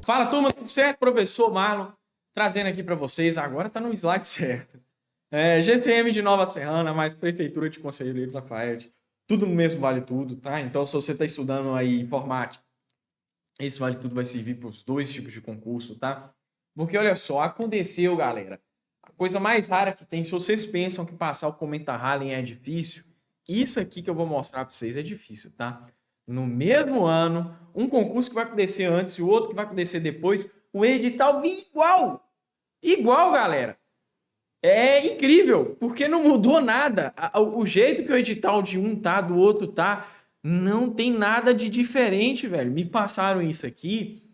Fala, turma, tudo certo? Professor Marlon, trazendo aqui para vocês, agora tá no slide certo. GCM de Nova Serrana, mais Prefeitura de Conselheiro Lafayette, tudo no mesmo vale tudo, tá? Então, se você está estudando aí informática, esse vale tudo vai servir para os dois tipos de concurso, tá? Porque olha só, aconteceu, galera, a coisa mais rara que tem, se vocês pensam que passar o Comenta Halley é difícil, isso aqui que eu vou mostrar para vocês é difícil, tá? No mesmo ano, um concurso que vai acontecer antes e o outro que vai acontecer depois, o edital vem igual. Igual, galera. É incrível, porque não mudou nada. O jeito que o edital de um tá, do outro tá, não tem nada de diferente, velho. Me passaram isso aqui,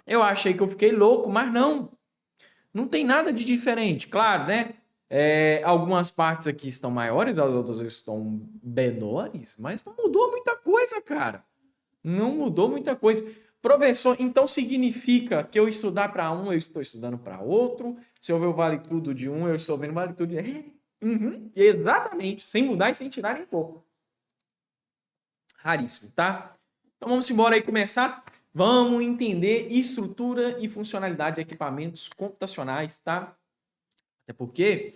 eu achei que eu fiquei louco, mas não tem nada de diferente. Claro, né? Algumas partes aqui estão maiores, as outras estão menores, mas não mudou muita coisa, cara. Não mudou muita coisa. Professor, então significa que eu estudar para um, eu estou estudando para outro. Se eu ver o vale tudo de um, eu estou vendo o vale tudo de... Uhum, exatamente, sem mudar e sem tirar nem pouco. Raríssimo, tá? Então vamos embora aí começar. Vamos entender estrutura e funcionalidade de equipamentos computacionais, tá? Até porque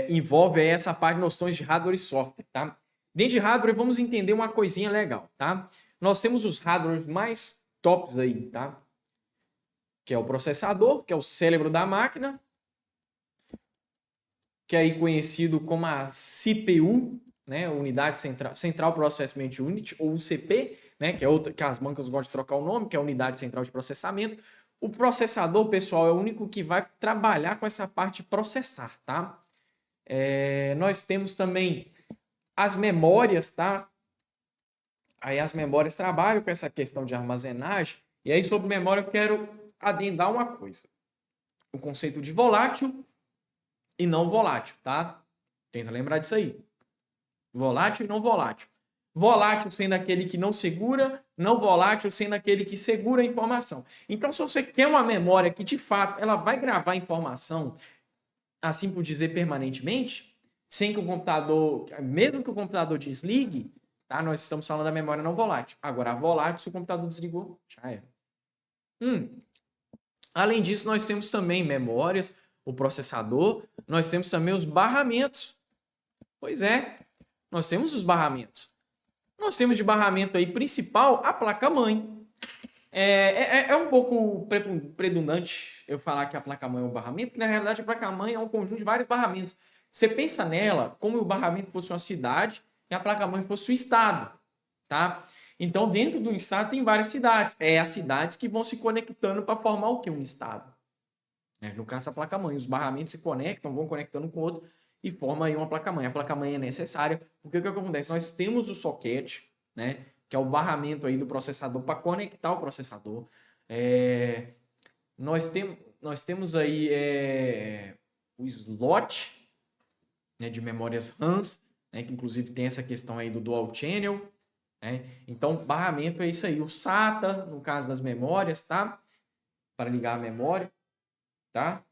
envolve aí essa parte de noções de hardware e software, tá? Dentro de hardware, vamos entender uma coisinha legal, tá? Nós temos os hardwares mais tops aí, tá? Que é o processador, que é o cérebro da máquina, que é aí conhecido como a CPU, né? Unidade Central Processment Unit, ou UCP, né? Que é outra que as bancas gostam de trocar o nome, que é a Unidade Central de Processamento. O processador, pessoal, é o único que vai trabalhar com essa parte de processar, tá? Nós temos também as memórias, tá? Aí as memórias trabalham com essa questão de armazenagem. E aí, sobre memória, eu quero adendar uma coisa. O conceito de volátil e não volátil, tá? Tenta lembrar disso aí. Volátil e não volátil. Volátil sendo aquele que não segura, não volátil sendo aquele que segura a informação. Então, se você quer uma memória que, de fato, ela vai gravar informação, assim por dizer, permanentemente, sem que o computador, mesmo que o computador desligue, tá? Nós estamos falando da memória não volátil. Agora, a volátil, se o computador desligou, já é. Além disso, nós temos também memórias, o processador, nós temos também os barramentos. Pois é, nós temos os barramentos. Nós temos de barramento aí principal a placa-mãe. É um pouco redundante eu falar que a placa-mãe é um barramento, porque na realidade a placa-mãe é um conjunto de vários barramentos. Você pensa nela como o barramento fosse uma cidade e a placa-mãe fosse o estado, tá? Então, dentro do estado tem várias cidades. As cidades que vão se conectando para formar o que? Um estado. No caso, a placa-mãe. Os barramentos se conectam, vão conectando um com o outro e formam aí uma placa-mãe. A placa-mãe é necessária, porque o que acontece? Nós temos o socket, né? Que é o barramento aí do processador para conectar o processador. Nós temos aí o slot, né, de memórias RAMs, né, que inclusive tem essa questão aí do dual channel. Né? Então, barramento é isso aí. O SATA, no caso das memórias, tá? Para ligar a memória, tá?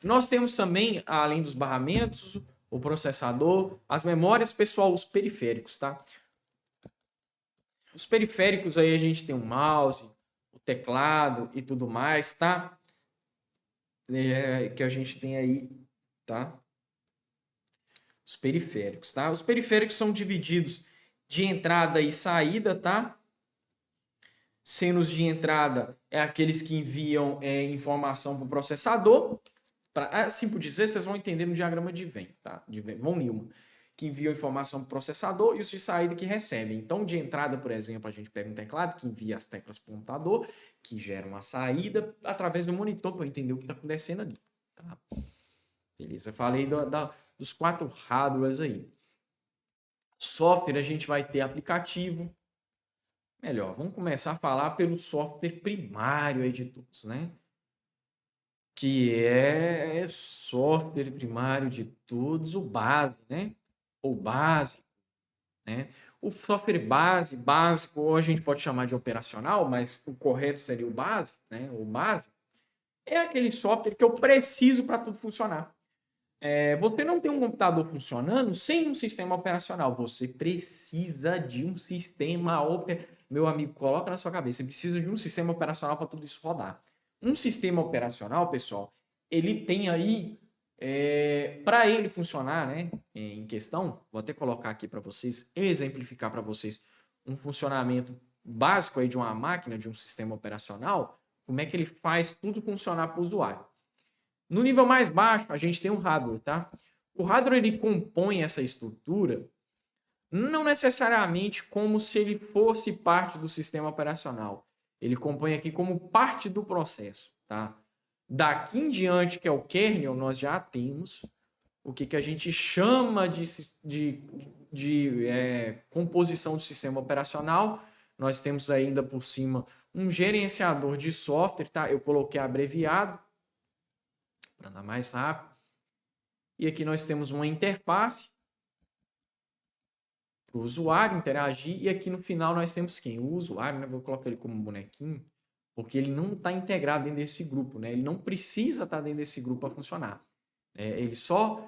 Nós temos também, além dos barramentos, o processador, as memórias, pessoal, os periféricos, tá? Os periféricos aí a gente tem o mouse, o teclado e tudo mais, tá? Que a gente tem aí, tá? Os periféricos, tá? Os periféricos são divididos de entrada e saída, tá? Sendo os de entrada aqueles que enviam informação para o processador. Assim por dizer, vocês vão entender no diagrama de Venn, tá? De von Neumann, que envia informação para o processador e os de saída que recebem. Então, de entrada, por exemplo, a gente pega um teclado que envia as teclas para o computador, que gera uma saída através do monitor para eu entender o que está acontecendo ali. Tá? Beleza, eu falei dos 4 hardwares aí. Software, a gente vai ter aplicativo. Melhor, vamos começar a falar pelo software primário aí de todos, né? Que é software primário de todos, o base, né? Ou básico, né? O software básico, ou a gente pode chamar de operacional, mas o correto seria o base, né? O básico. É aquele software que eu preciso para tudo funcionar. Você não tem um computador funcionando sem um sistema operacional. Você precisa de um sistema operacional. Meu amigo, coloca na sua cabeça, você precisa de um sistema operacional para tudo isso rodar. Um sistema operacional, pessoal, ele tem aí, para ele funcionar, né, em questão, vou até colocar aqui para vocês, exemplificar para vocês um funcionamento básico aí de uma máquina, de um sistema operacional, como é que ele faz tudo funcionar para o usuário. No nível mais baixo, a gente tem um hardware, tá? O hardware, ele compõe essa estrutura não necessariamente como se ele fosse parte do sistema operacional. Ele compõe aqui como parte do processo, tá? Daqui em diante, que é o kernel, nós já temos o que a gente chama de composição do sistema operacional. Nós temos ainda por cima um gerenciador de software, tá? Eu coloquei abreviado para andar mais rápido. E aqui nós temos uma interface para o usuário interagir. E aqui no final nós temos quem? O usuário, né? Vou colocar ele como um bonequinho, porque ele não está integrado dentro desse grupo, né? Ele não precisa estar dentro desse grupo para funcionar. Ele só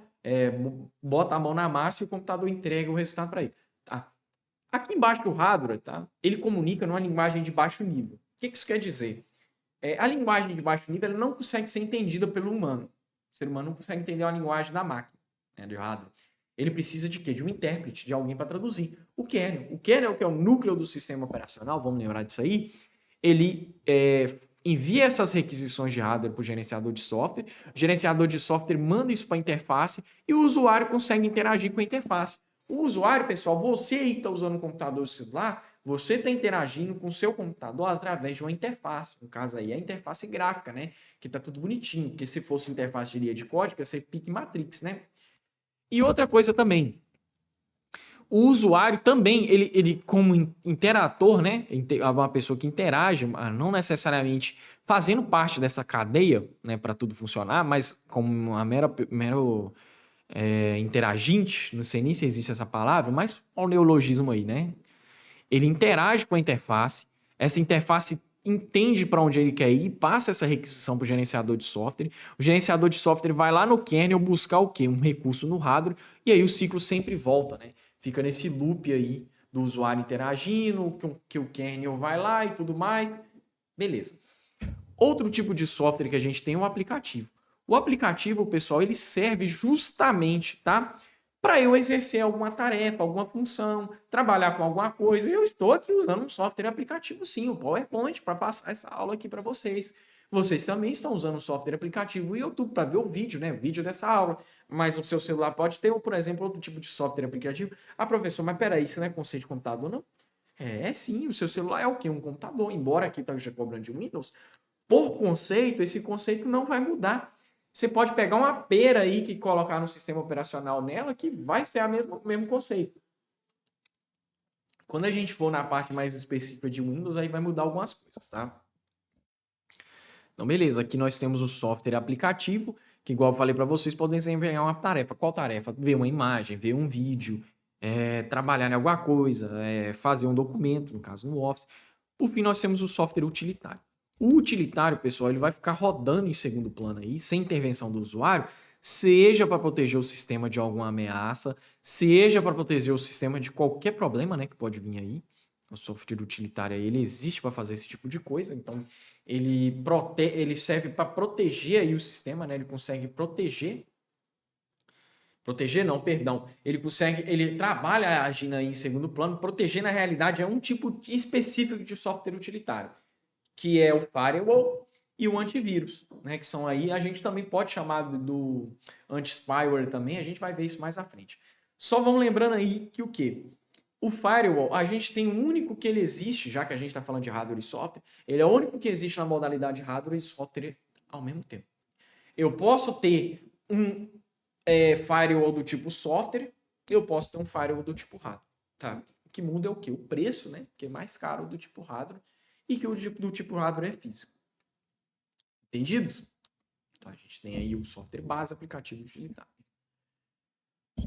bota a mão na massa e o computador entrega o resultado para ele. Tá? Aqui embaixo do hardware, tá? Ele comunica numa linguagem de baixo nível. O que isso quer dizer? A linguagem de baixo nível ela não consegue ser entendida pelo humano. O ser humano não consegue entender a linguagem da máquina, né, do hardware. Ele precisa de quê? De um intérprete, de alguém para traduzir. O kernel. O kernel, que é o núcleo do sistema operacional, vamos lembrar disso aí, ele envia essas requisições de hardware para o gerenciador de software, o gerenciador de software manda isso para a interface e o usuário consegue interagir com a interface. O usuário, pessoal, você aí que está usando um computador celular, você está interagindo com o seu computador através de uma interface. No caso aí, a interface gráfica, né? Que está tudo bonitinho, porque se fosse interface de linha de código, ia ser pique Matrix, né? E outra coisa também, o usuário também, ele como interator, né, uma pessoa que interage, não necessariamente fazendo parte dessa cadeia, né, para tudo funcionar, mas como uma mero interaginte, não sei nem se existe essa palavra, mas olha o neologismo aí, né? Ele interage com a interface, essa interface entende para onde ele quer ir, passa essa requisição para o gerenciador de software. O gerenciador de software vai lá no kernel buscar o quê? Um recurso no hardware, e aí o ciclo sempre volta, né? Fica nesse loop aí do usuário interagindo, que o kernel vai lá e tudo mais. Beleza. Outro tipo de software que a gente tem é o aplicativo. O aplicativo, pessoal, ele serve justamente, tá? Para eu exercer alguma tarefa, alguma função, trabalhar com alguma coisa. Eu estou aqui usando um software aplicativo, sim, o PowerPoint, para passar essa aula aqui para vocês. Vocês também estão usando o software aplicativo e YouTube para ver o vídeo, né? O vídeo dessa aula. Mas no seu celular pode ter, por exemplo, outro tipo de software aplicativo. Ah, professor, mas peraí, isso não é conceito de computador, não? Sim, o seu celular é o quê? Um computador. Embora aqui esteja cobrando de Windows, por conceito, esse conceito não vai mudar. Você pode pegar uma pera aí que colocar no sistema operacional nela que vai ser o mesmo conceito. Quando a gente for na parte mais específica de Windows, aí vai mudar algumas coisas, tá? Então, beleza. Aqui nós temos o software aplicativo, que igual eu falei para vocês, podem desempenhar uma tarefa. Qual tarefa? Ver uma imagem, ver um vídeo, trabalhar em alguma coisa, fazer um documento, no caso no Office. Por fim, nós temos o software utilitário. O utilitário, pessoal, ele vai ficar rodando em segundo plano aí, sem intervenção do usuário, seja para proteger o sistema de alguma ameaça, seja para proteger o sistema de qualquer problema, né, que pode vir aí. O software utilitário aí, ele existe para fazer esse tipo de coisa, então ele serve para proteger aí o sistema, né? Ele consegue proteger não, perdão. Ele trabalha agindo aí em segundo plano. Proteger, na realidade, é um tipo específico de software utilitário, que é o firewall e o antivírus, né? Que são aí, a gente também pode chamar do anti-spyware também, a gente vai ver isso mais à frente. Só vamos lembrando aí que o quê? O firewall, a gente tem um único que ele existe, já que a gente está falando de hardware e software, ele é o único que existe na modalidade hardware e software ao mesmo tempo. Eu posso ter um firewall do tipo software, eu posso ter um firewall do tipo hardware, tá? O que muda é o quê? O preço, né? Que é mais caro do tipo hardware e que o do tipo hardware é físico. Entendidos? Então a gente tem aí o software base, aplicativo utilitário.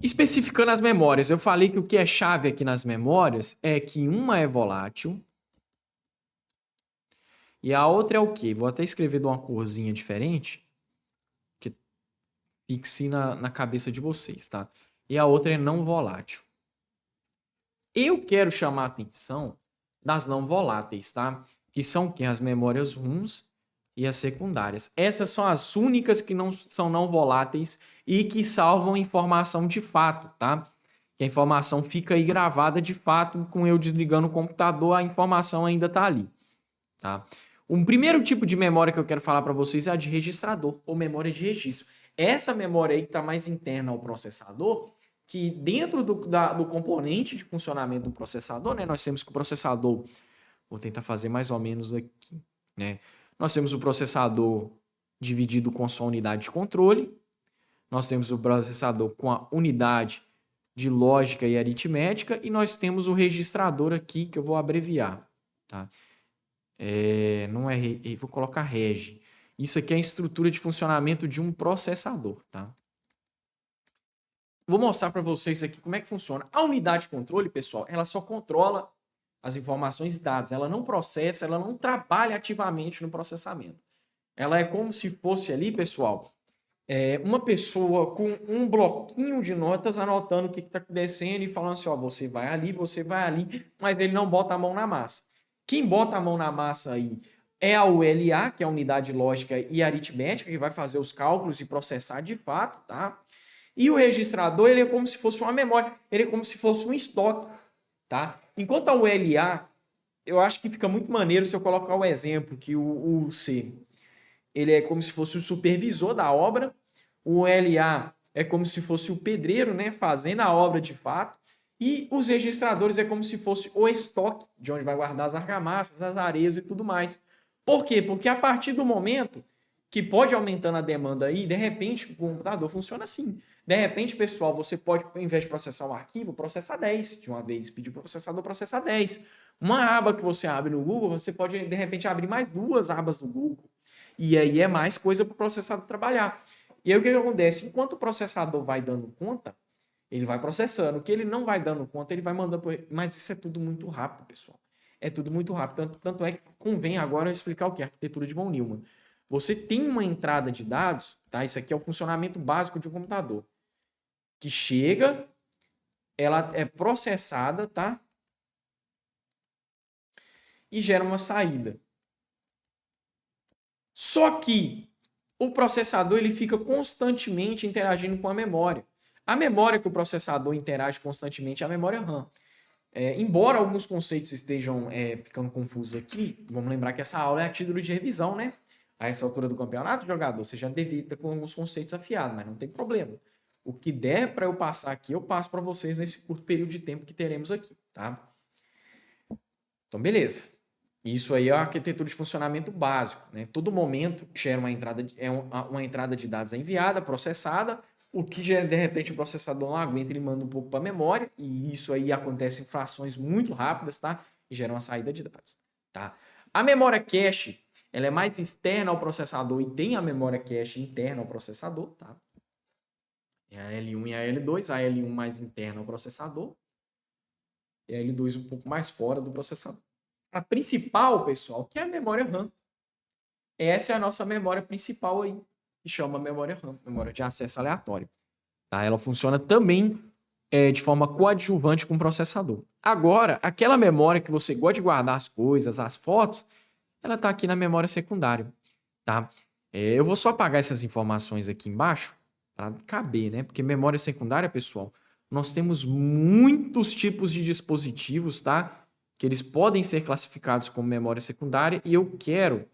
Especificando as memórias, eu falei que o que é chave aqui nas memórias é que uma é volátil e a outra é o quê? Vou até escrever de uma corzinha diferente que fixe na cabeça de vocês, tá? E a outra é não volátil. Eu quero chamar a atenção das não voláteis, tá? Que são que as memórias ROMs e as secundárias. Essas são as únicas que não são não voláteis e que salvam informação de fato, tá? Que a informação fica aí gravada de fato, com eu desligando o computador, a informação ainda tá ali, tá? Um primeiro tipo de memória que eu quero falar para vocês é a de registrador, ou memória de registro. Essa memória aí que está mais interna ao processador, que dentro do componente de funcionamento do processador, né, nós temos que o processador, vou tentar fazer mais ou menos aqui, né? Nós temos o processador dividido com sua unidade de controle, nós temos o processador com a unidade de lógica e aritmética, e nós temos o registrador aqui, que eu vou abreviar, tá? Não é, vou colocar reg. Isso aqui é a estrutura de funcionamento de um processador, tá? Vou mostrar para vocês aqui como é que funciona. A unidade de controle, pessoal, ela só controla as informações e dados. Ela não processa, ela não trabalha ativamente no processamento. Ela é como se fosse ali, pessoal, uma pessoa com um bloquinho de notas anotando o que está acontecendo e falando assim, ó, você vai ali, mas ele não bota a mão na massa. Quem bota a mão na massa aí é a ULA, que é a unidade lógica e aritmética, que vai fazer os cálculos e processar de fato, tá? E o registrador, ele é como se fosse uma memória, ele é como se fosse um estoque, tá? Enquanto a ULA, eu acho que fica muito maneiro se eu colocar o exemplo que o C, ele é como se fosse o supervisor da obra, o LA é como se fosse o pedreiro, né, fazendo a obra de fato, e os registradores é como se fosse o estoque, de onde vai guardar as argamassas, as areias e tudo mais. Por quê? Porque a partir do momento que pode aumentando a demanda aí, de repente o computador funciona assim. De repente, pessoal, você pode, ao invés de processar um arquivo, processar 10 de uma vez, pedir para o processador processar 10. Uma aba que você abre no Google, você pode, de repente, abrir mais 2 abas no Google. E aí é mais coisa para o processador trabalhar. E aí o que acontece? Enquanto o processador vai dando conta, ele vai processando. O que ele não vai dando conta, ele vai mandando. Mas isso é tudo muito rápido, pessoal. É tudo muito rápido. Tanto é que convém agora eu explicar o que é a arquitetura de von Neumann. Você tem uma entrada de dados, tá? Isso aqui é o funcionamento básico de um computador. Que chega, ela é processada, tá? E gera uma saída. Só que o processador ele fica constantemente interagindo com a memória. A memória que o processador interage constantemente é a memória RAM. Embora alguns conceitos estejam ficando confusos aqui, vamos lembrar que essa aula é a título de revisão, né? A essa altura do campeonato, jogador, você já deve ter com alguns conceitos afiados, mas não tem problema. O que der para eu passar aqui, eu passo para vocês nesse curto período de tempo que teremos aqui, tá? Então, beleza. Isso aí é a arquitetura de funcionamento básico, né? Todo momento gera uma entrada de dados enviada, processada, o que de repente o processador não aguenta, ele manda um pouco para a memória, e isso aí acontece em frações muito rápidas, tá? E gera uma saída de dados, tá? A memória cache, ela é mais externa ao processador e tem a memória cache interna ao processador, tá? É a L1 e a L2, a L1 mais interna ao processador, e a L2 um pouco mais fora do processador. A principal, pessoal, que é a memória RAM. Essa é a nossa memória principal aí, que chama memória RAM, memória de acesso aleatório. Tá? Ela funciona também de forma coadjuvante com o processador. Agora, aquela memória que você gosta de guardar as coisas, as fotos, ela está aqui na memória secundária. Tá? Eu vou só apagar essas informações aqui embaixo para caber, né? Porque memória secundária, pessoal, nós temos muitos tipos de dispositivos, tá? Que eles podem ser classificados como memória secundária e eu quero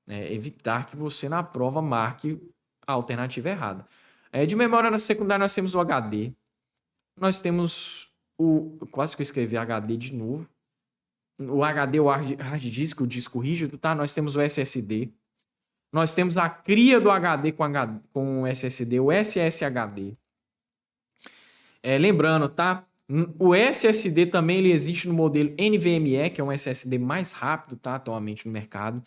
evitar que você na prova marque a alternativa errada. De memória secundária nós temos o HD, nós temos quase que eu escrevi HD de novo, o HD, o hard disk, o disco rígido, tá? Nós temos o SSD, nós temos a cria do HD com SSD, o SSHD. Lembrando, tá? O SSD também ele existe no modelo NVMe, que é um SSD mais rápido, tá? Atualmente no mercado.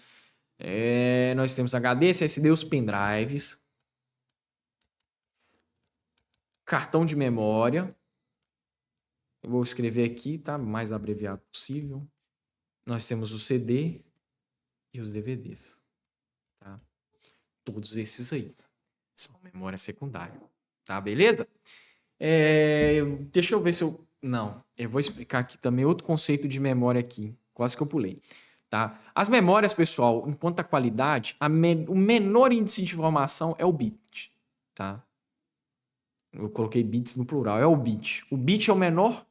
Nós temos HD, SSD, os pendrives. Cartão de memória. Eu vou escrever aqui, tá? Mais abreviado possível. Nós temos o CD e os DVDs. Tá? Todos esses aí são memória secundária. Tá? Beleza? Deixa eu ver se eu... Não, eu vou explicar aqui também outro conceito de memória aqui. Quase que eu pulei. Tá? As memórias, pessoal, enquanto a qualidade, o menor índice de informação é o bit. Tá? Eu coloquei bits no plural, é o bit. O bit é o menor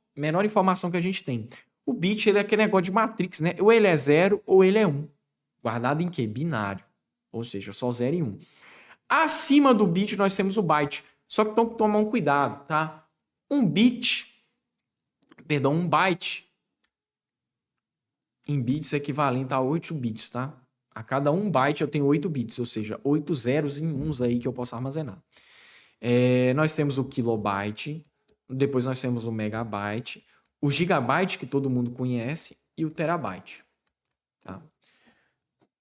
informação que a gente tem. O bit, ele é aquele negócio de matrix, né? Ou ele é 0 ou ele é 1. Guardado em quê? Binário. Ou seja, só 0 e 1. Acima do bit, nós temos o byte. Só que tem que tomar um cuidado, tá? Um byte em bits é equivalente a 8 bits, tá? A cada 1 byte eu tenho 8 bits, ou seja, 8 zeros em uns aí que eu posso armazenar. Nós temos o kilobyte, depois nós temos o megabyte, o gigabyte, que todo mundo conhece, e o terabyte. Tá?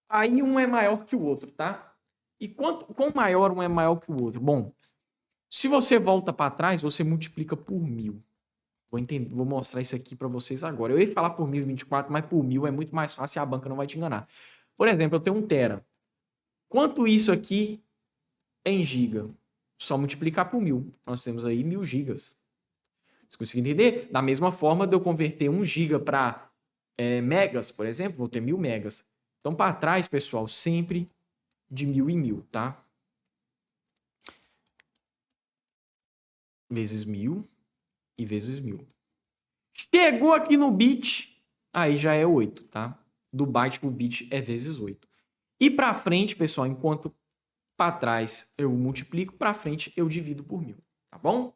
Aí um é maior que o outro, tá? E quão maior um é maior que o outro? Bom, se você volta para trás, você multiplica por 1000. Vou mostrar isso aqui para vocês agora. Eu ia falar por 1024, mas por 1000 é muito mais fácil e a banca não vai te enganar. Por exemplo, eu tenho 1 tera. Quanto isso aqui em giga? Só multiplicar por 1000. Nós temos aí 1000 gigas. Você conseguiu entender? Da mesma forma de eu converter 1 giga para megas, por exemplo, vou ter 1000 megas. Então, para trás, pessoal, sempre de 1000 em 1000, tá? Vezes 1000 e vezes 1000. Chegou aqui no bit, aí já é 8, tá? Do byte pro bit é vezes 8. E para frente, pessoal, enquanto para trás eu multiplico, para frente eu divido por 1000, tá bom?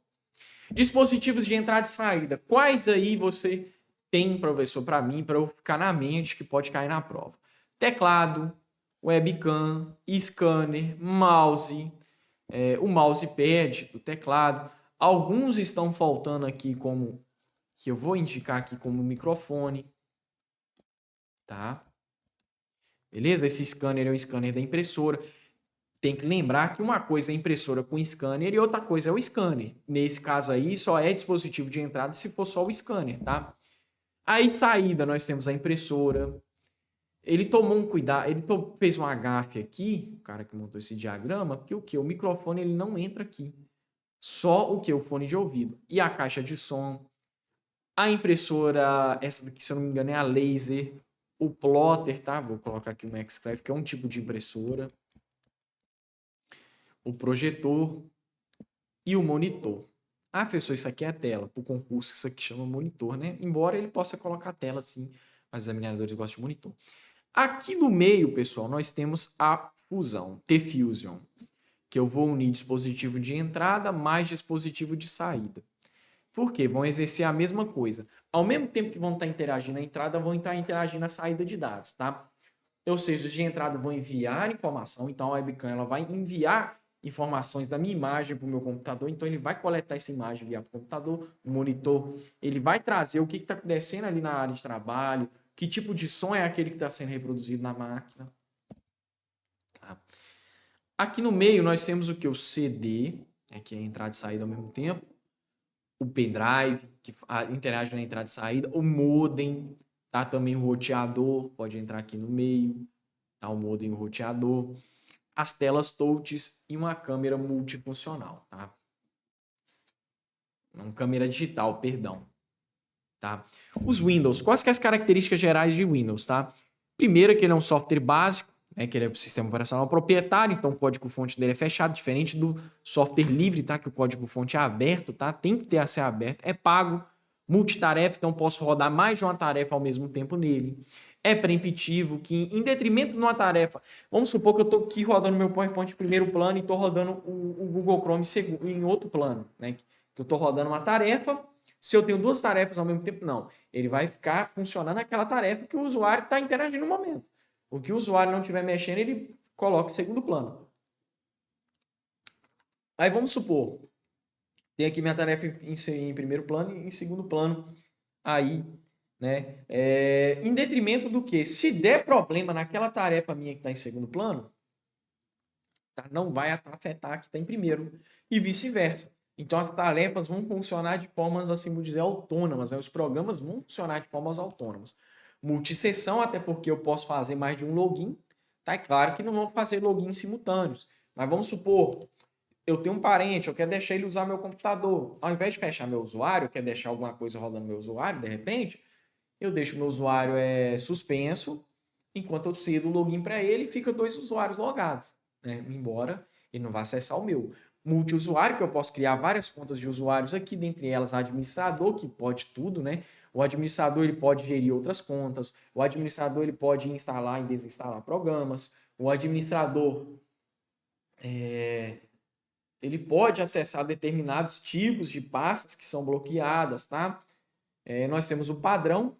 Dispositivos de entrada e saída. Quais aí você tem, professor, para mim, para eu ficar na mente que pode cair na prova? Teclado, webcam, scanner, mouse, o mousepad, o teclado. Alguns estão faltando aqui como que eu vou indicar aqui como microfone, tá? Beleza? Esse scanner é o scanner da impressora. Tem que lembrar que uma coisa é a impressora com scanner e outra coisa é o scanner. Nesse caso aí, só é dispositivo de entrada se for só o scanner, tá? Aí, saída, nós temos a impressora. Ele tomou um cuidado, fez uma gafe aqui, o cara que montou esse diagrama, porque o que? O microfone ele não entra aqui. Só o que? O fone de ouvido. E a caixa de som. A impressora, essa daqui, se eu não me engano, é a laser. O plotter, tá? Vou colocar aqui o Xclave, que é um tipo de impressora. O projetor e o monitor. Ah, professor, isso aqui é a tela. Para o concurso, isso aqui chama monitor, né? Embora ele possa colocar a tela, sim, mas os examinadores gostam de monitor. Aqui no meio, pessoal, nós temos a fusão, T-Fusion, que eu vou unir dispositivo de entrada mais dispositivo de saída. Por quê? Vão exercer a mesma coisa. Ao mesmo tempo que vão estar interagindo na entrada, vão estar interagindo na saída de dados, tá? Ou seja, os de entrada vão enviar informação, então a webcam ela vai enviar informações da minha imagem para o meu computador, então ele vai coletar essa imagem e enviar para o computador, o monitor, ele vai trazer o que está acontecendo ali na área de trabalho, que tipo de som é aquele que está sendo reproduzido na máquina. Tá? Aqui no meio nós temos o que? O CD, que é entrada e saída ao mesmo tempo, o pendrive, que interage na entrada e saída, o modem, tá? Também o roteador, pode entrar aqui no meio, tá? O modem e o roteador, as telas touches e uma câmera multifuncional, tá? Uma câmera digital, perdão, tá? Os Windows, quais que são as características gerais de Windows, tá? Primeiro, que ele é um software básico, que ele é um sistema operacional proprietário, então o código-fonte dele é fechado, diferente do software livre, tá? Que o código-fonte é aberto, tá? Tem que ter a ser aberto, é pago, multitarefa, então posso rodar mais de uma tarefa ao mesmo tempo nele. É preemptivo, que em detrimento de uma tarefa, vamos supor que eu estou aqui rodando meu PowerPoint em primeiro plano e estou rodando o Google Chrome em outro plano, né? Que eu estou rodando uma tarefa, se eu tenho duas tarefas ao mesmo tempo, não. Ele vai ficar funcionando aquela tarefa que o usuário está interagindo no momento. O que o usuário não estiver mexendo, ele coloca em segundo plano. Aí vamos supor, tem aqui minha tarefa em primeiro plano e em segundo plano. Aí, né? Em detrimento do que? Se der problema naquela tarefa minha que está em segundo plano, tá? Não vai afetar a que está em primeiro. E vice-versa. Então as tarefas vão funcionar de formas, assim, vou dizer, autônomas. Né? Os programas vão funcionar de formas autônomas. Multisessão, até porque eu posso fazer mais de um login. Tá? É claro que não vão fazer login simultâneos. Mas vamos supor, eu tenho um parente, eu quero deixar ele usar meu computador. Ao invés de fechar meu usuário, eu quero deixar alguma coisa rodando meu usuário, de repente, eu deixo meu usuário suspenso, enquanto eu cedo o login para ele, fica 2 usuários logados, né? Embora ele não vá acessar o meu. Multiusuário, que eu posso criar várias contas de usuários aqui, dentre elas administrador, que pode tudo, né? O administrador ele pode gerir outras contas, o administrador ele pode instalar e desinstalar programas, o administrador ele pode acessar determinados tipos de pastas que são bloqueadas, tá? Nós temos o padrão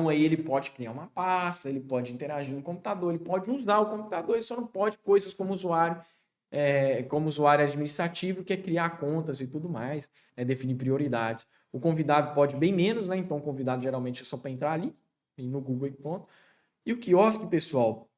aí ele pode criar uma pasta, ele pode interagir no computador, ele pode usar o computador, ele só não pode coisas como usuário administrativo, que é criar contas e tudo mais, né, definir prioridades. O convidado pode bem menos, né? Então o convidado geralmente é só para entrar ali, no Google e pronto. E o quiosque, pessoal,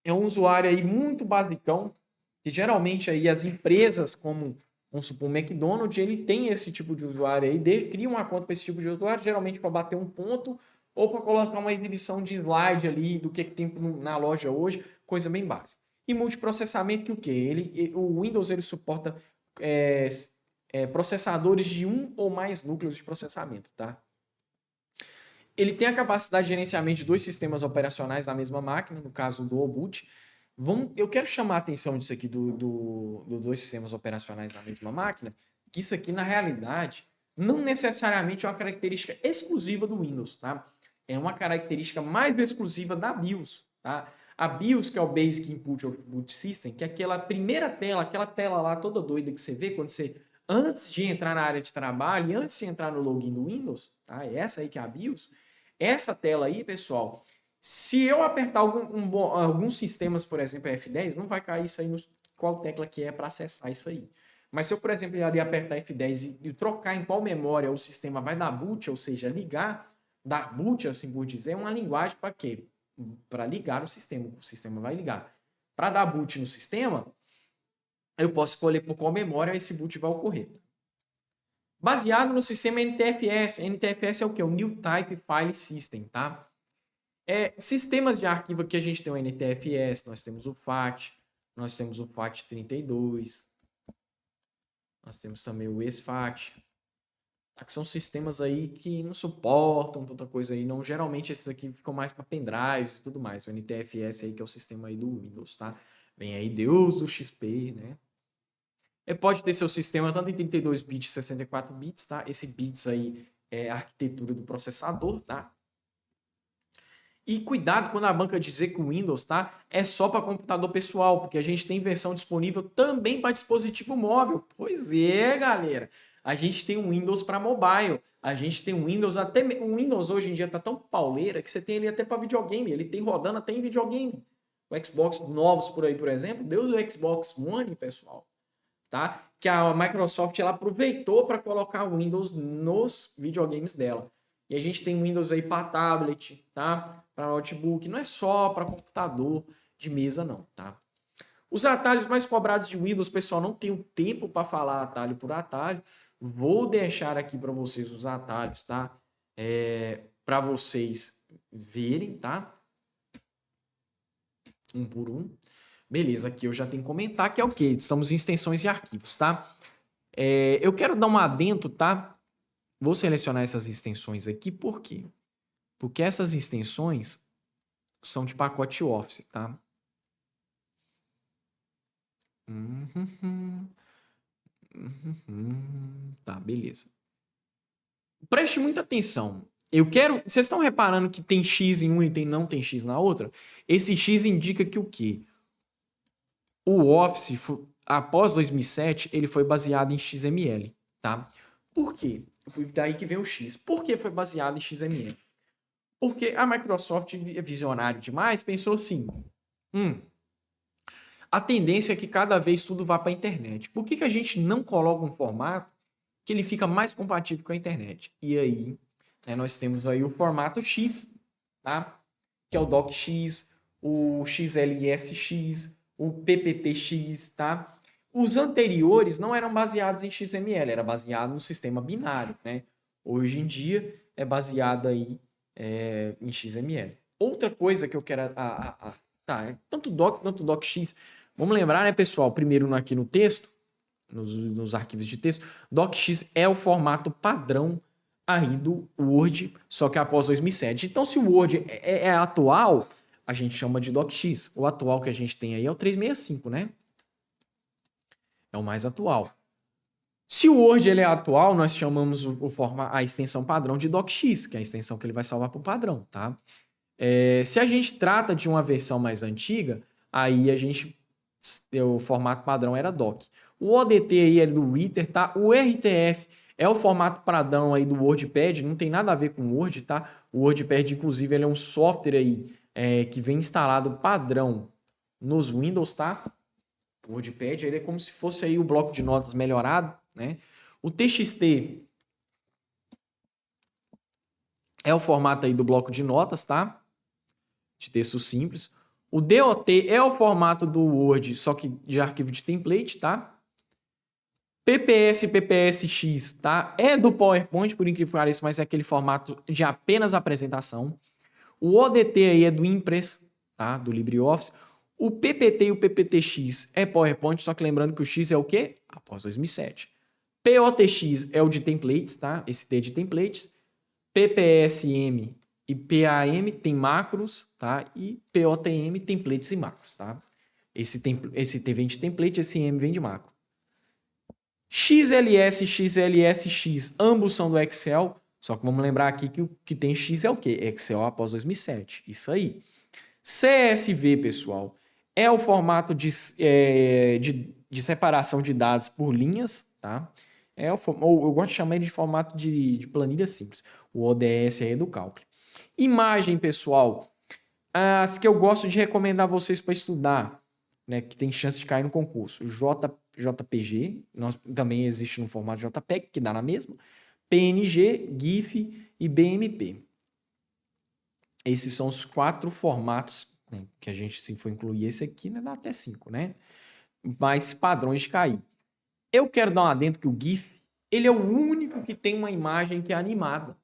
é um usuário aí muito basicão, que geralmente aí as empresas, como vamos supor, o McDonald's, ele tem esse tipo de usuário aí, cria uma conta para esse tipo de usuário, geralmente para bater um ponto ou para colocar uma exibição de slide ali do que tem na loja hoje, coisa bem básica. E multiprocessamento, que o quê? O Windows ele suporta processadores de um ou mais núcleos de processamento, tá? Ele tem a capacidade de gerenciamento de 2 sistemas operacionais na mesma máquina, no caso do boot. Eu quero chamar a atenção disso aqui do 2 sistemas operacionais na mesma máquina, que isso aqui, na realidade, não necessariamente é uma característica exclusiva do Windows, tá? É uma característica mais exclusiva da BIOS, tá? A BIOS, que é o Basic Input Output System, que é aquela primeira tela, aquela tela lá toda doida que você vê quando você, antes de entrar na área de trabalho e antes de entrar no login do Windows, tá? É essa aí que é a BIOS. Essa tela aí, pessoal, se eu apertar alguns sistemas, por exemplo, F10, não vai cair isso aí qual tecla que é para acessar isso aí. Mas se eu, por exemplo, ali apertar F10 e trocar em qual memória o sistema vai dar boot, ou seja, ligar, dar boot, assim por dizer, é uma linguagem para quê? Para ligar o sistema vai ligar. Para dar boot no sistema, eu posso escolher por qual memória esse boot vai ocorrer. Baseado no sistema NTFS. NTFS é o que? O New Type File System, tá? Sistemas de arquivo que a gente tem o NTFS, nós temos o FAT, nós temos o FAT32, nós temos também o SFAT, tá? Que são sistemas aí que não suportam tanta coisa aí, não. Geralmente esses aqui ficam mais para pendrives e tudo mais. O NTFS aí que é o sistema aí do Windows, tá? Vem aí Deus do XP, né? Pode ter seu sistema tanto em 32 bits e 64 bits, tá? Esse bits aí é a arquitetura do processador, tá? E cuidado quando a banca dizer que o Windows, tá? É só para computador pessoal, porque a gente tem versão disponível também para dispositivo móvel. Pois é, galera. A gente tem um Windows para mobile. A gente tem um Windows o Windows hoje em dia tá tão pauleira que você tem ele até para videogame. Ele tem rodando até em videogame. O Xbox novos por aí, por exemplo, deu o Xbox One, pessoal, tá? Que a Microsoft ela aproveitou para colocar o Windows nos videogames dela. E a gente tem Windows aí para tablet, tá? Para notebook, não é só para computador de mesa não, tá? Os atalhos mais cobrados de Windows, pessoal, não tenho tempo para falar atalho por atalho. Vou deixar aqui para vocês os atalhos, tá? Para vocês verem, tá? Um por um. Beleza, aqui eu já tenho que comentar que é o quê? Estamos em extensões e arquivos, tá? Eu quero dar um adendo, tá? Vou selecionar essas extensões aqui, por quê? Porque essas extensões são de pacote Office, tá? Tá, beleza. Preste muita atenção. Vocês estão reparando que tem X em um e não tem X na outra? Esse X indica que o quê? O Office, após 2007, ele foi baseado em XML, tá? Por quê? Daí que vem o X. Por que foi baseado em XML? Porque a Microsoft, visionário demais, pensou assim, a tendência é que cada vez tudo vá para a internet. Por que a gente não coloca um formato que ele fica mais compatível com a internet? E aí, nós temos aí o formato X, tá? Que é o DocX, o XLSX, o PPTX, tá? Os anteriores não eram baseados em XML, era baseado no sistema binário, né? Hoje em dia é baseado aí em XML. Outra coisa que eu quero... tanto Doc quanto DocX. Vamos lembrar, né, pessoal? Primeiro aqui no texto, nos arquivos de texto, DocX é o formato padrão aí do Word, só que após 2007. Então, se o Word é atual, a gente chama de DocX. O atual que a gente tem aí é o 365, né? É o mais atual. Se o Word ele é atual, nós chamamos a extensão padrão de DocX, que é a extensão que ele vai salvar para o padrão, tá? Se a gente trata de uma versão mais antiga, aí o formato padrão era doc. O ODT aí é do Reader, tá? O RTF é o formato padrão aí do WordPad, não tem nada a ver com o Word, tá? O WordPad, inclusive, ele é um software aí que vem instalado padrão nos Windows, tá? O WordPad ele é como se fosse aí o bloco de notas melhorado, né? O TXT é o formato aí do bloco de notas, tá? De texto simples. O DOT é o formato do Word, só que de arquivo de template, tá? PPS e PPSX, tá? É do PowerPoint, por incrível que pareça, mas é aquele formato de apenas apresentação. O ODT aí é do Impress, tá? Do LibreOffice. O PPT e o PPTX é PowerPoint, só que lembrando que o X é o quê? Após 2007. POTX é o de templates, tá? Esse T é de templates. PPSM e PAM tem macros, tá? E POTM, templates e macros, tá? Esse T vem de template, esse M vem de macro. XLS e XLSX, ambos são do Excel, só que vamos lembrar aqui que o que tem X é o quê? Excel após 2007, isso aí. CSV, pessoal, é o formato de separação de dados por linhas, tá? Ou eu gosto de chamar ele de formato de planilha simples. O ODS aí é do cálculo. Imagem, pessoal, as que eu gosto de recomendar vocês para estudar, né, que tem chance de cair no concurso. JPG, também existe no formato JPEG, que dá na mesma. PNG, GIF e BMP. Esses são os 4 formatos, né, que a gente, se for incluir esse aqui, né, dá até 5, né? Mas padrões de cair. Eu quero dar um adendo que o GIF, ele é o único que tem uma imagem que é animada,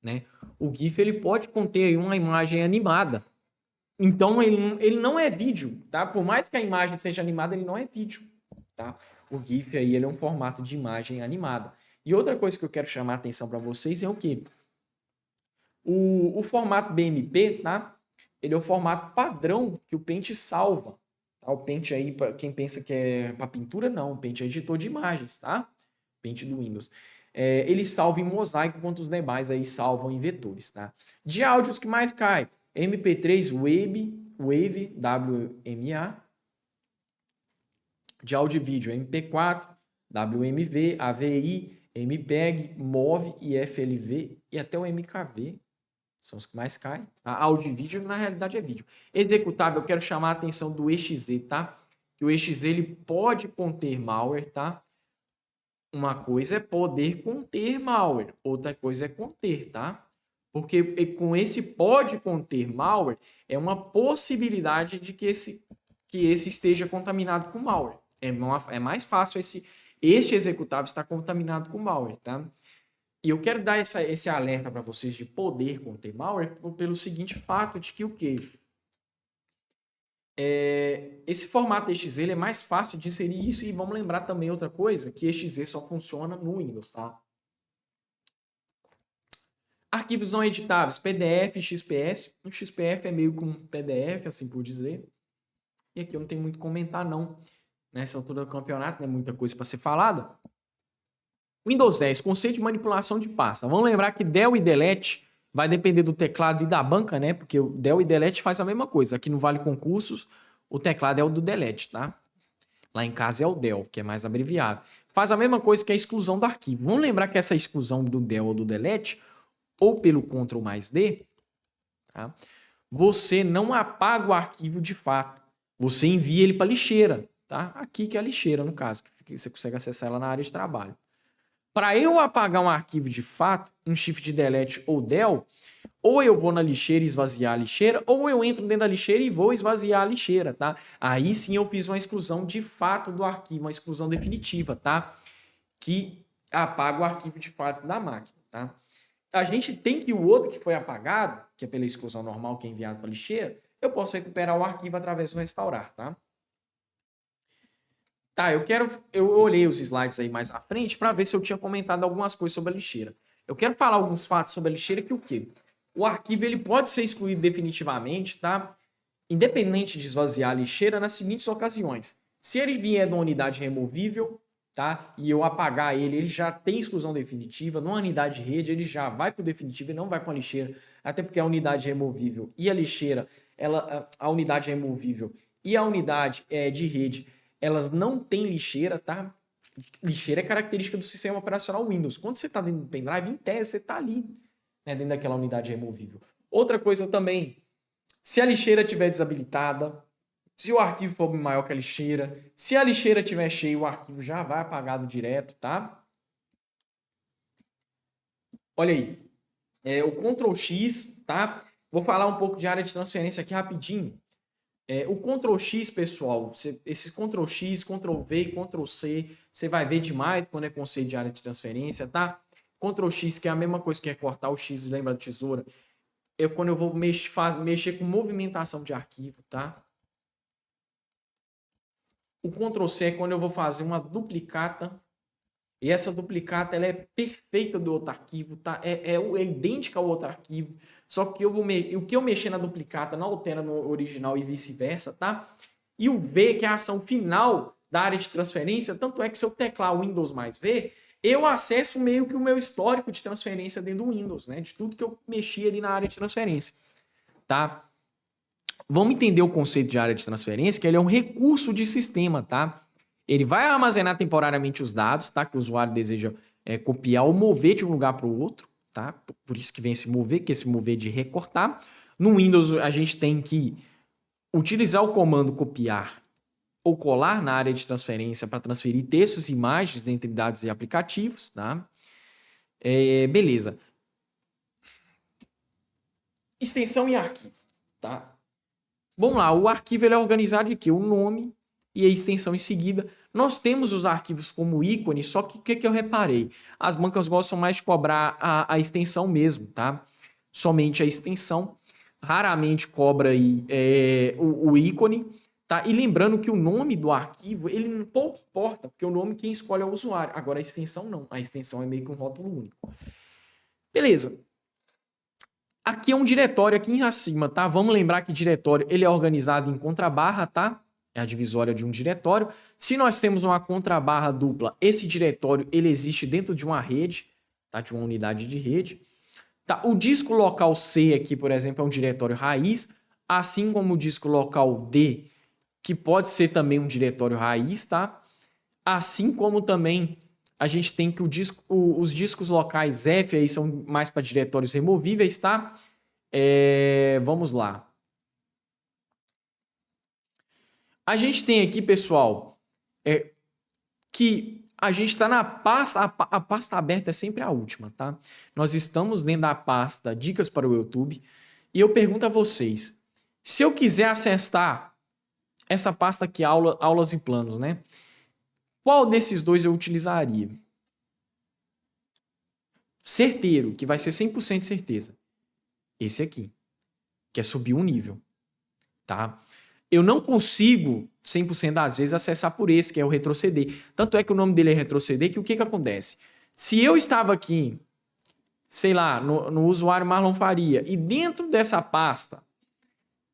né? O GIF, ele pode conter uma imagem animada. Então, ele não é vídeo, tá? Por mais que a imagem seja animada, ele não é vídeo, tá? O GIF aí, ele é um formato de imagem animada. E outra coisa que eu quero chamar a atenção para vocês é o quê? O formato BMP, tá? Ele é o formato padrão que o Paint salva. Tá? O Paint aí, para quem pensa que é para pintura, não. O Paint é editor de imagens, tá? Paint do Windows. Ele salva em mosaico, enquanto os demais aí salvam em vetores, tá? De áudios que mais cai? MP3, Wave, WMA. De áudio e vídeo, MP4, WMV, AVI, MPEG, MOV e FLV e até o MKV. São os que mais caem. A áudio e vídeo, na realidade, é vídeo. Executável, eu quero chamar a atenção do EXE, tá? Que o EXE, ele pode conter malware, tá? Uma coisa é poder conter malware, outra coisa é conter, tá? Porque com esse pode conter malware, é uma possibilidade de que esse esteja contaminado com malware. É mais fácil este executável estar contaminado com malware, tá? E eu quero dar esse alerta para vocês de poder conter malware pelo seguinte fato de que o quê? Esse formato exe ele é mais fácil de inserir isso e vamos lembrar também outra coisa, que exe só funciona no Windows, tá? Arquivos não editáveis, PDF e XPS. O XPF é meio como PDF, assim por dizer. E aqui eu não tenho muito a comentar, não. Nessa altura do campeonato, não é muita coisa para ser falada. Windows 10, conceito de manipulação de pasta. Vamos lembrar que del e delete vai depender do teclado e da banca, né? Porque o del e delete faz a mesma coisa. Aqui no Vale Concursos, o teclado é o do delete, tá? Lá em casa é o del, que é mais abreviado. Faz a mesma coisa que a exclusão do arquivo. Vamos lembrar que essa exclusão do del ou do delete, ou pelo Ctrl mais D, tá? Você não apaga o arquivo de fato. Você envia ele para a lixeira, tá? Aqui que é a lixeira, no caso, que você consegue acessar ela na área de trabalho. Para eu apagar um arquivo de fato, um shift delete ou del, ou eu vou na lixeira e esvaziar a lixeira, ou eu entro dentro da lixeira e vou esvaziar a lixeira, tá? Aí sim eu fiz uma exclusão de fato do arquivo, uma exclusão definitiva, tá? Que apaga o arquivo de fato da máquina, tá? A gente tem que o outro que foi apagado, que é pela exclusão normal que é enviado para a lixeira, eu posso recuperar o arquivo através do restaurar, tá? Tá, eu olhei os slides aí mais à frente para ver se eu tinha comentado algumas coisas sobre a lixeira. Eu quero falar alguns fatos sobre a lixeira que o quê? O arquivo ele pode ser excluído definitivamente, tá? Independente de esvaziar a lixeira nas seguintes ocasiões. Se ele vier de uma unidade removível, tá? E eu apagar ele, ele já tem exclusão definitiva. Numa unidade de rede, ele já vai para o definitivo e não vai para a lixeira, até porque a unidade removível e a lixeira, a unidade removível e a unidade de rede, elas não têm lixeira, tá? Lixeira é característica do sistema operacional Windows. Quando você está dentro do pendrive, em tese, você está ali, né, dentro daquela unidade removível. Outra coisa também, se a lixeira estiver desabilitada, se o arquivo for maior que a lixeira, se a lixeira estiver cheia, o arquivo já vai apagado direto, tá? Olha aí, o Ctrl X, tá? Vou falar um pouco de área de transferência aqui rapidinho. O Ctrl X, pessoal, esse Ctrl X, Ctrl V e Ctrl C, você vai ver demais quando é conceito de área de transferência, tá? Ctrl X, que é a mesma coisa que é cortar o X, lembra da tesoura? Quando eu vou mexer com movimentação de arquivo, tá? O Ctrl C é quando eu vou fazer uma duplicata. E essa duplicata ela é perfeita do outro arquivo, tá? É idêntica ao outro arquivo. Só que o que eu mexer na duplicata não altera no original e vice-versa, tá? E o V, que é a ação final da área de transferência, tanto é que se eu teclar Windows mais V, eu acesso meio que o meu histórico de transferência dentro do Windows, né? De tudo que eu mexi ali na área de transferência, tá? Vamos entender o conceito de área de transferência, que ele é um recurso de sistema, tá? Ele vai armazenar temporariamente os dados, tá? Que o usuário deseja copiar ou mover de um lugar para o outro, tá? Por isso que vem esse mover, que é esse mover de recortar. No Windows, a gente tem que utilizar o comando copiar ou colar na área de transferência para transferir textos e imagens entre dados e aplicativos, tá? Beleza. Extensão e arquivo, tá? Vamos lá, o arquivo ele é organizado de quê? O nome e a extensão em seguida. Nós temos os arquivos como ícone, só que o que eu reparei? As bancas gostam mais de cobrar a extensão mesmo, tá? Somente a extensão. Raramente cobra aí, o ícone, tá? E lembrando que o nome do arquivo, ele pouco importa, porque o nome quem escolhe é o usuário. Agora a extensão não. A extensão é meio que um rótulo único. Beleza. Aqui é um diretório aqui em acima, tá? Vamos lembrar que diretório ele é organizado em contrabarra, tá? É a divisória de um diretório. Se nós temos uma contrabarra dupla, esse diretório ele existe dentro de uma rede, tá? De uma unidade de rede. Tá? O disco local C aqui, por exemplo, é um diretório raiz, assim como o disco local D, que pode ser também um diretório raiz, tá? Assim como também a gente tem que os discos locais F aí são mais para diretórios removíveis, tá? Vamos lá. A gente tem aqui, pessoal, que a gente está na pasta, a pasta aberta é sempre a última, tá? Nós estamos dentro da pasta Dicas para o YouTube e eu pergunto a vocês, se eu quiser acessar essa pasta aqui, aulas e planos, né? Qual desses dois eu utilizaria? Certeiro, que vai ser 100% certeza. Esse aqui, que é subir um nível, tá? Eu não consigo, 100% das vezes, acessar por esse, que é o retroceder. Tanto é que o nome dele é retroceder, que o que acontece? Se eu estava aqui, sei lá, no usuário Marlon Faria, e dentro dessa pasta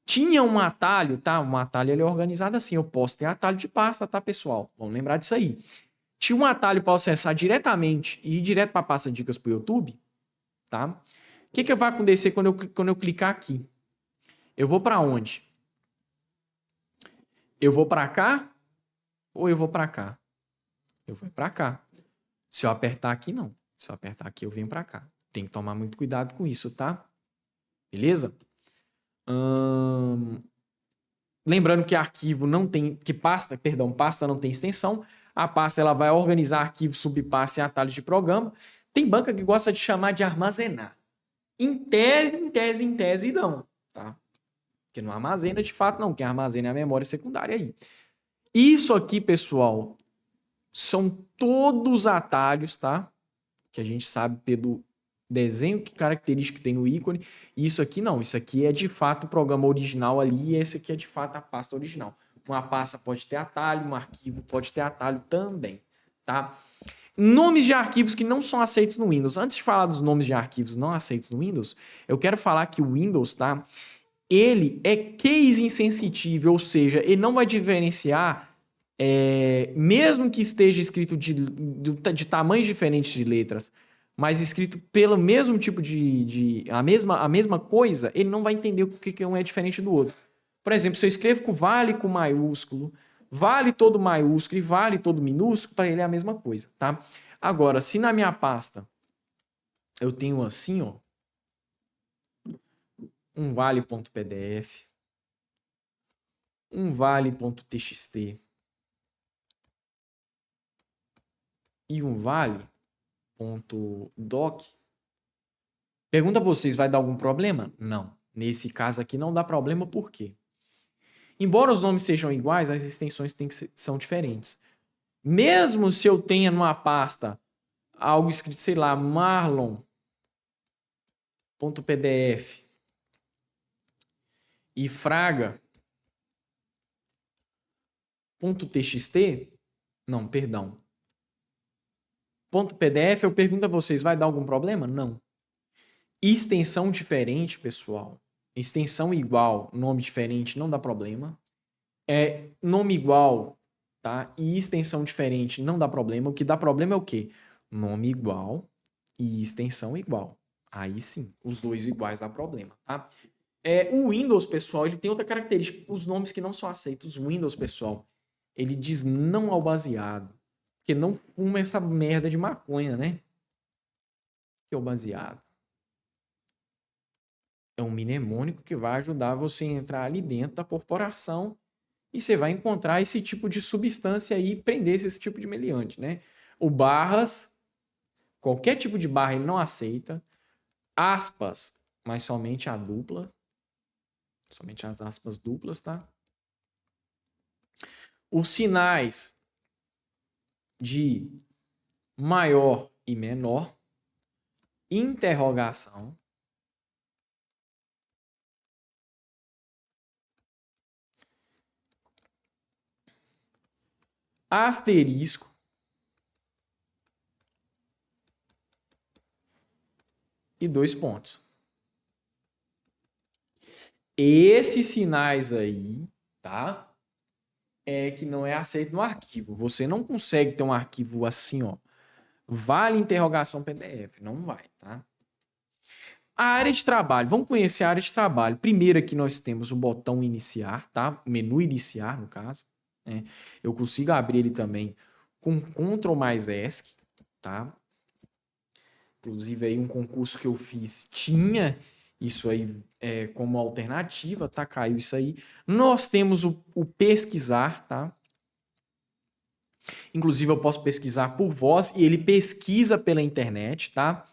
tinha um atalho, tá? Um atalho ele é organizado assim, eu posso ter atalho de pasta, tá, pessoal? Vamos lembrar disso aí. Tinha um atalho para acessar diretamente e ir direto para a pasta Dicas para o YouTube, tá? O que vai acontecer quando eu clicar aqui? Eu vou para onde? Eu vou para cá ou eu vou para cá? Eu vou para cá. Se eu apertar aqui, não. Se eu apertar aqui, eu venho para cá. Tem que tomar muito cuidado com isso, tá? Beleza? Lembrando que arquivo não tem... pasta não tem extensão. A pasta ela vai organizar arquivos, subpasta e atalhos de programa. Tem banca que gosta de chamar de armazenar. Em tese, não, tá? Que não armazena de fato, não. Quem armazena é a memória secundária aí. Isso aqui, pessoal, são todos atalhos, tá? Que a gente sabe pelo desenho que característico que tem no ícone. Isso aqui não. Isso aqui é de fato o programa original ali e esse aqui é de fato a pasta original. Uma pasta pode ter atalho, um arquivo pode ter atalho também, tá? Nomes de arquivos que não são aceitos no Windows. Antes de falar dos nomes de arquivos não aceitos no Windows, eu quero falar que o Windows, tá? Ele é case insensitive, ou seja, ele não vai diferenciar, mesmo que esteja escrito de tamanhos diferentes de letras, mas escrito pelo mesmo tipo a mesma coisa, ele não vai entender o que um é diferente do outro. Por exemplo, se eu escrevo com vale com maiúsculo, vale todo maiúsculo e vale todo minúsculo, para ele é a mesma coisa, tá? Agora, se na minha pasta eu tenho assim, ó, um vale.pdf, um vale.txt e um vale.doc, pergunta a vocês, vai dar algum problema? Não. Nesse caso aqui não dá problema, por quê? Embora os nomes sejam iguais, as extensões são diferentes. Mesmo se eu tenha numa pasta algo escrito, sei lá, marlon.pdf e fraga.txt, não, perdão, .pdf, eu pergunto a vocês, vai dar algum problema? Não. Extensão diferente, pessoal. Extensão igual, nome diferente, não dá problema. Nome igual, tá? E extensão diferente, não dá problema. O que dá problema é o quê? Nome igual e extensão igual. Aí sim, os dois iguais dá problema, tá? O Windows, pessoal, ele tem outra característica. Os nomes que não são aceitos, o Windows, pessoal, ele diz não ao baseado. Porque não fuma essa merda de maconha, né? Que é o baseado. É um mnemônico que vai ajudar você a entrar ali dentro da corporação e você vai encontrar esse tipo de substância aí e prender esse tipo de meliante, né? O barras, qualquer tipo de barra ele não aceita. Aspas, mas somente a dupla. Somente as aspas duplas, tá? Os sinais de maior e menor. Interrogação. Asterisco. E 2 pontos. Esses sinais aí, tá? Que não é aceito no arquivo. Você não consegue ter um arquivo assim, ó. Vale interrogação PDF. Não vai, tá? A área de trabalho. Vamos conhecer a área de trabalho. Primeiro aqui nós temos o botão iniciar, tá? O menu iniciar, no caso. Né? Eu consigo abrir ele também com Ctrl mais ESC, tá? Inclusive aí um concurso que eu fiz tinha isso aí como alternativa, tá? Caiu isso aí. Nós temos o pesquisar, tá? Inclusive eu posso pesquisar por voz e ele pesquisa pela internet, tá?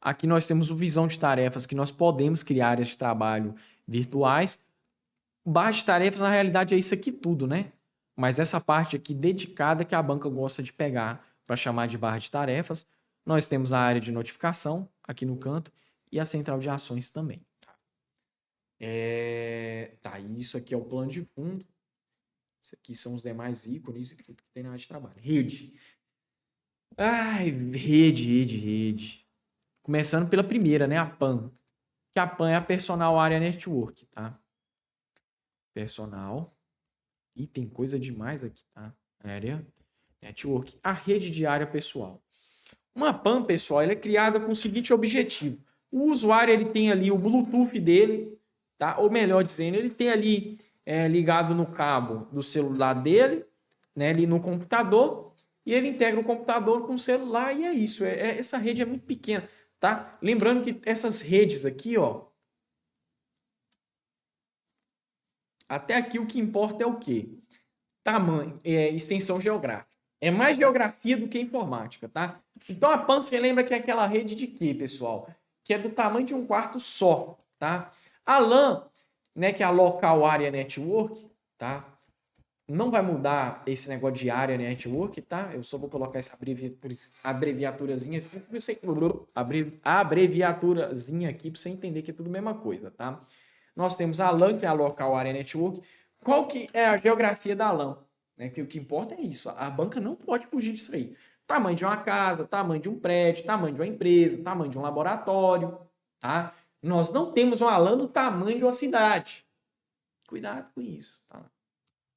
Aqui nós temos o visão de tarefas que nós podemos criar áreas de trabalho virtuais. Barra de tarefas na realidade é isso aqui tudo, né? Mas essa parte aqui dedicada que a banca gosta de pegar para chamar de barra de tarefas. Nós temos a área de notificação aqui no canto e a central de ações também. Tá, isso aqui é o plano de fundo. Isso aqui são os demais ícones e tudo que tem na área de trabalho. Rede. Ai, rede. Começando pela primeira, né? A PAN. Que a PAN é a Personal Area Network, tá? Personal. E tem coisa demais aqui, tá? Area Network. A rede de área pessoal. Uma PAN, pessoal, ela é criada com o seguinte objetivo. O usuário, ele tem ali o Bluetooth dele, tá? Ou melhor dizendo, ele tem ali ligado no cabo do celular dele, né? Ali no computador, e ele integra o computador com o celular, e é isso. Essa rede é muito pequena, tá? Lembrando que essas redes aqui, ó, até aqui o que importa é o quê? Tamanho, extensão geográfica. É mais geografia do que informática, tá? Então a PAN, você lembra que é aquela rede de quê, pessoal? Que é do tamanho de um quarto só, tá? A LAN, né, que é a Local Area Network, tá? Não vai mudar esse negócio de área network, tá? Eu só vou colocar essa abreviaturazinha aqui para você entender que é tudo a mesma coisa, tá? Nós temos a LAN, que é a Local Area Network. Qual que é a geografia da LAN? Né? Que o que importa é isso. A banca não pode fugir disso aí. Tamanho de uma casa, tamanho de um prédio, tamanho de uma empresa, tamanho de um laboratório, tá? Nós não temos uma LAN do tamanho de uma cidade. Cuidado com isso, tá?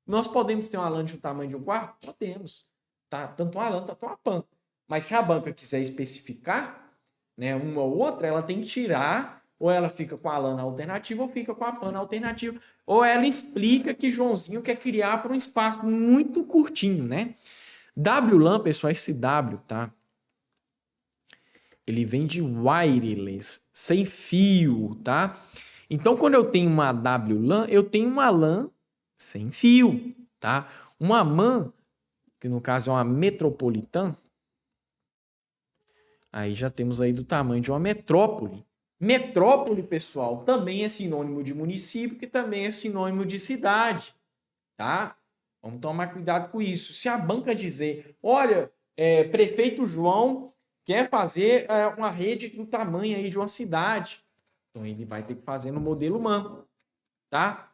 Nós podemos ter uma LAN do tamanho de um quarto? Podemos, tá? Tanto uma LAN, tanto uma PAN. Mas se a banca quiser especificar, né, uma ou outra, ela tem que tirar, ou ela fica com a LAN alternativa, ou fica com a PAN alternativa, ou ela explica que Joãozinho quer criar para um espaço muito curtinho, né? WLAN, pessoal, esse W, tá? Ele vem de wireless, sem fio, tá? Então, quando eu tenho uma WLAN, eu tenho uma LAN sem fio, tá? Uma MAN, que no caso é uma metropolitan, aí já temos aí do tamanho de uma metrópole. Metrópole, pessoal, também é sinônimo de município, que também é sinônimo de cidade, tá? Vamos tomar cuidado com isso. Se a banca dizer, olha, prefeito João quer fazer uma rede do tamanho aí de uma cidade, então ele vai ter que fazer no modelo MAN, tá?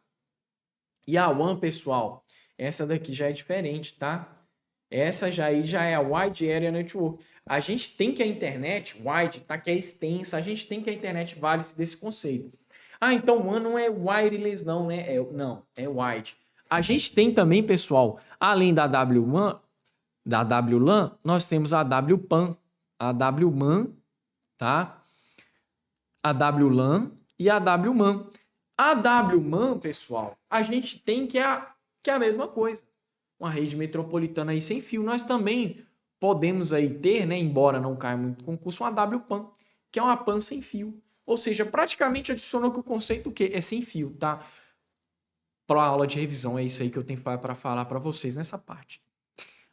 E a WAN, pessoal, essa daqui já é diferente, tá? Essa já é a Wide Area Network. A gente tem que a internet wide, tá? Que é extensa. A gente tem que a internet vale-se desse conceito. Ah, então WAN não é wireless não, né? Não, é wide. A gente tem também, pessoal, além da WWAN, da WLAN, nós temos a WPAN, a WMAN, tá? A WLAN e a WMAN. A WMAN, pessoal, a gente tem que é a mesma coisa. Uma rede metropolitana aí sem fio. Nós também podemos aí ter, né, embora não caia muito concurso, uma WPAN, que é uma PAN sem fio. Ou seja, praticamente adicionou que o conceito que é sem fio, tá? Para a aula de revisão, é isso aí que eu tenho para falar para vocês nessa parte.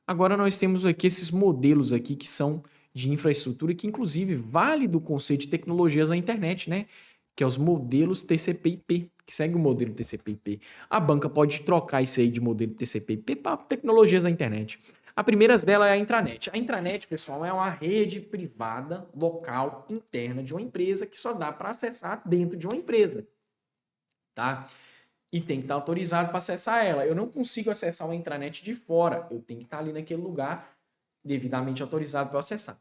Agora nós temos aqui esses modelos aqui que são de infraestrutura, que inclusive vale do conceito de tecnologias da internet, né? Que é os modelos TCP/IP, que segue o modelo TCP/IP. A banca pode trocar isso aí de modelo TCP/IP para tecnologias da internet. A primeira delas é a intranet. A intranet, pessoal, é uma rede privada, local, interna de uma empresa que só dá para acessar dentro de uma empresa, tá? E tem que estar autorizado para acessar ela. Eu não consigo acessar uma intranet de fora. Eu tenho que estar ali naquele lugar devidamente autorizado para acessar.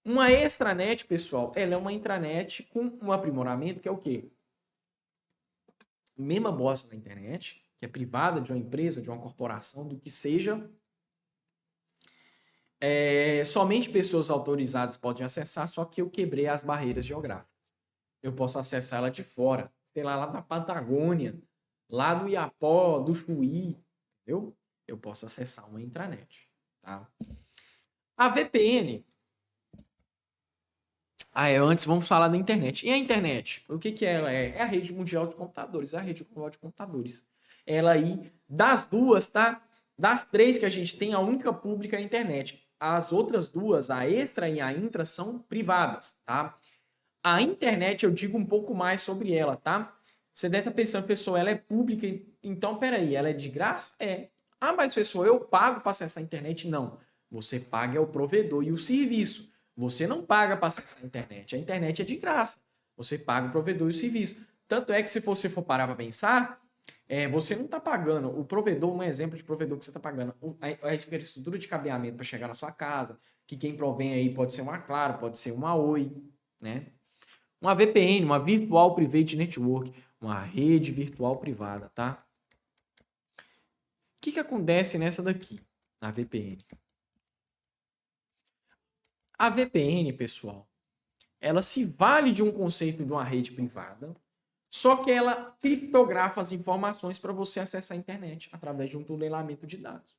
Uma extranet, pessoal, ela é uma intranet com um aprimoramento que é o quê? Mesma bosta da internet, que é privada de uma empresa, de uma corporação, do que seja. Somente pessoas autorizadas podem acessar, só que eu quebrei as barreiras geográficas. Eu posso acessar ela de fora, sei lá da Patagônia, lá do Iapó, do Chuí, entendeu? Eu posso acessar uma intranet, tá? A VPN. Antes vamos falar da internet. E a internet? O que ela é? É a rede mundial de computadores, é a rede global de computadores. Ela aí, das duas, tá? Das três que a gente tem, a única pública é a internet. As outras duas, a extra e a intra, são privadas, tá? A internet, eu digo um pouco mais sobre ela, tá? Você deve estar pensando, pessoal, ela é pública, então peraí, ela é de graça? É. Ah, mas pessoal, eu pago para acessar a internet? Não. Você paga é o provedor e o serviço. Você não paga para acessar a internet é de graça. Você paga o provedor e o serviço. Tanto é que se você for parar para pensar, você não está pagando. O provedor, um exemplo de provedor que você está pagando, a infraestrutura de cabeamento para chegar na sua casa, que quem provém aí pode ser uma Claro, pode ser uma Oi, né? Uma VPN, uma Virtual Private Network, uma rede virtual privada, tá? O que acontece nessa daqui, na VPN? A VPN, pessoal, ela se vale de um conceito de uma rede privada, só que ela criptografa as informações para você acessar a internet através de um tunelamento de dados.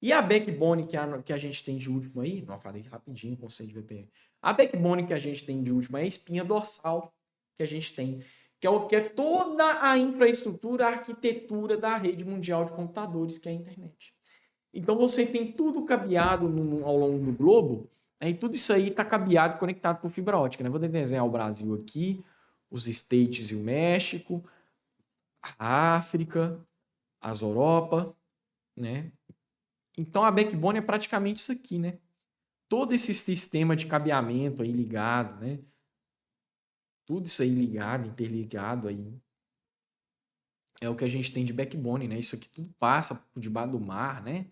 E a backbone que a gente tem de último aí, não, falei rapidinho o conceito de VPN. A backbone que a gente tem de último é a espinha dorsal que a gente tem, que é o que é toda a infraestrutura, a arquitetura da rede mundial de computadores, que é a internet. Então você tem tudo cabeado ao longo do globo, e tudo isso aí está cabeado, conectado por fibra ótica, né? Vou desenhar o Brasil aqui, os States e o México, a África, as Europa, né? Então a backbone é praticamente isso aqui, né? Todo esse sistema de cabeamento aí ligado, né? Tudo isso aí ligado, interligado aí. É o que a gente tem de backbone, né? Isso aqui tudo passa por debaixo do mar, né?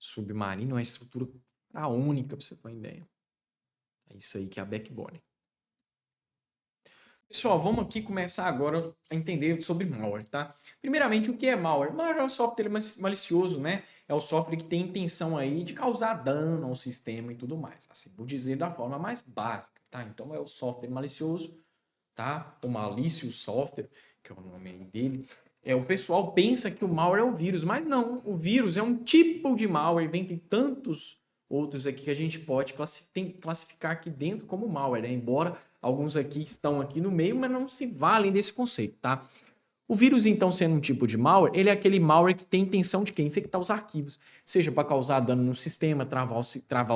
submarino é uma estrutura única, para você ter uma ideia. É isso aí que é a backbone. Pessoal, vamos aqui começar agora a entender sobre malware, tá? Primeiramente, o que é malware? Malware é um software malicioso, né? É o software que tem intenção aí de causar dano ao sistema e tudo mais. Assim, vou dizer da forma mais básica, tá? Então, é o software malicioso, tá? O malicious software, que é o nome aí dele. O pessoal pensa que o malware é o vírus, mas não. O vírus é um tipo de malware, dentre tantos outros aqui que a gente pode classificar aqui dentro como malware, né? Embora alguns aqui estão aqui no meio, mas não se valem desse conceito, tá? O vírus, então, sendo um tipo de malware, ele é aquele malware que tem intenção de quê? Infectar os arquivos, seja para causar dano no sistema, travar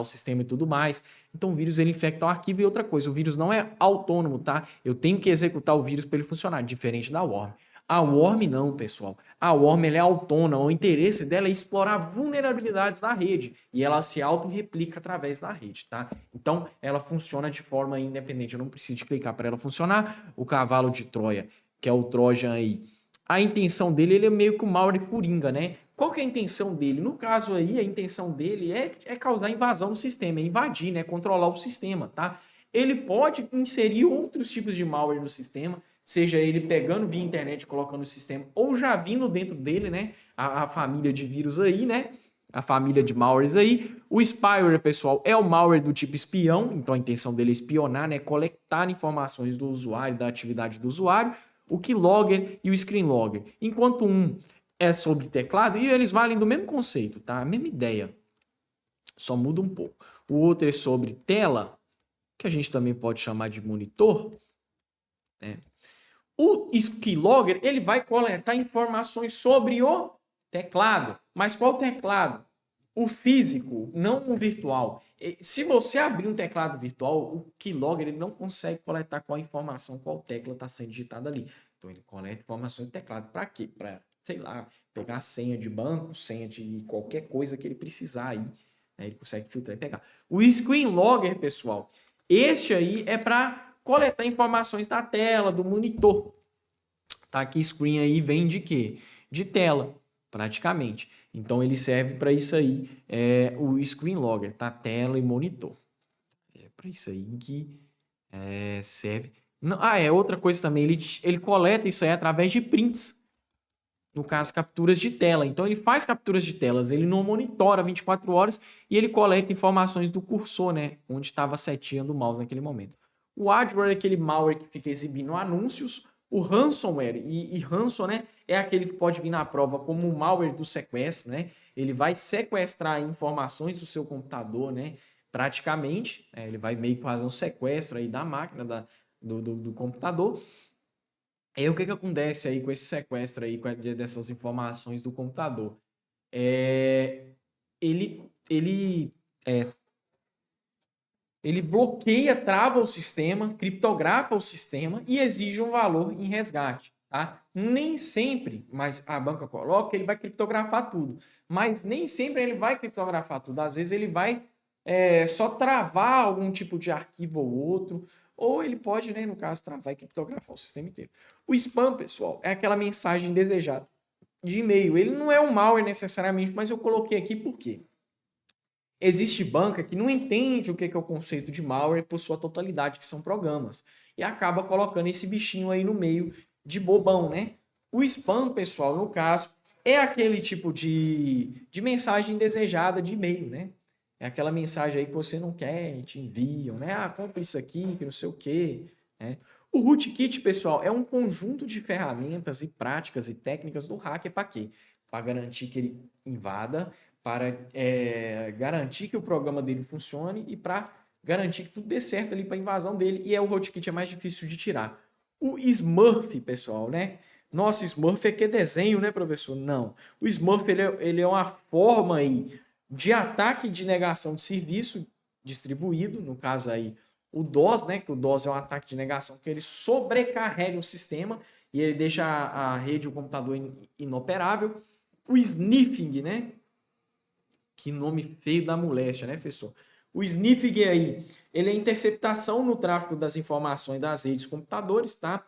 o sistema e tudo mais. Então, o vírus, ele infecta o arquivo e outra coisa, o vírus não é autônomo, tá? Eu tenho que executar o vírus para ele funcionar, diferente da worm. A worm não, pessoal. A worm, ela é autônoma, o interesse dela é explorar vulnerabilidades da rede e ela se auto-replica através da rede, tá? Então, ela funciona de forma independente, eu não preciso de clicar para ela funcionar. O cavalo de Troia, que é o Trojan aí, a intenção dele, ele é meio que o malware coringa, né? Qual que é a intenção dele? No caso aí, a intenção dele é causar invasão no sistema, é invadir, né? Controlar o sistema, tá? Ele pode inserir outros tipos de malware no sistema, seja ele pegando via internet, colocando no sistema, ou já vindo dentro dele, né? A família de vírus aí, né? A família de malwares aí. O spyware, pessoal, é o malware do tipo espião, então a intenção dele é espionar, né? Coletar informações do usuário, da atividade do usuário. O keylogger e o screenlogger. Enquanto um é sobre teclado, e eles valem do mesmo conceito, tá? A mesma ideia. Só muda um pouco. O outro é sobre tela, que a gente também pode chamar de monitor, né? O keylogger, ele vai coletar informações sobre o teclado. Mas qual teclado? O físico, não o virtual. Se você abrir um teclado virtual, o keylogger ele não consegue coletar qual informação, qual tecla está sendo digitada ali. Então ele coleta informações do teclado. Para quê? Para, sei lá, pegar a senha de banco, senha de qualquer coisa que ele precisar aí. Ele consegue filtrar e pegar. O screenlogger, pessoal, este aí é para coletar informações da tela, do monitor. Tá aqui, screen aí vem de quê? De tela, praticamente. Então ele serve para isso aí, o screen logger, tá? Tela e monitor. É para isso aí que serve. Não, outra coisa também, ele coleta isso aí através de prints. No caso, capturas de tela. Então ele faz capturas de telas, ele não monitora 24 horas e ele coleta informações do cursor, né? Onde estava a setinha do mouse naquele momento. O adware é aquele malware que fica exibindo anúncios. O ransomware, e ransom, né, é aquele que pode vir na prova como o malware do sequestro, né? Ele vai sequestrar informações do seu computador, né? Praticamente, ele vai meio que fazer um sequestro aí da máquina, do computador. E o que acontece aí com esse sequestro aí, dessas informações do computador? Ele bloqueia, trava o sistema, criptografa o sistema e exige um valor em resgate, tá? Nem sempre, mas a banca coloca, ele vai criptografar tudo. Mas nem sempre ele vai criptografar tudo. Às vezes ele vai só travar algum tipo de arquivo ou outro, ou ele pode, né, no caso, travar e criptografar o sistema inteiro. O spam, pessoal, é aquela mensagem indesejada de e-mail. Ele não é um malware necessariamente, mas eu coloquei aqui por quê? Existe banca que não entende o que é o conceito de malware por sua totalidade, que são programas, e acaba colocando esse bichinho aí no meio de bobão, né? O spam, pessoal, no caso, é aquele tipo de mensagem indesejada de e-mail, né? É aquela mensagem aí que você não quer, te enviam, né? Ah, compra isso aqui, que não sei o quê, né? O rootkit, pessoal, é um conjunto de ferramentas e práticas e técnicas do hacker para quê? Para garantir que ele invada, para garantir que o programa dele funcione e para garantir que tudo dê certo ali para a invasão dele. E o rootkit é mais difícil de tirar. O Smurf, pessoal, né? Nossa, Smurf é que desenho, né, professor? Não. O Smurf ele é uma forma aí de ataque de negação de serviço distribuído, no caso aí o DOS, né? Que o DOS é um ataque de negação que ele sobrecarrega o sistema e ele deixa a rede, o computador inoperável. O sniffing, né? Que nome feio da moléstia, né, professor? O sniffing aí, ele é interceptação no tráfego das informações das redes computadores, tá?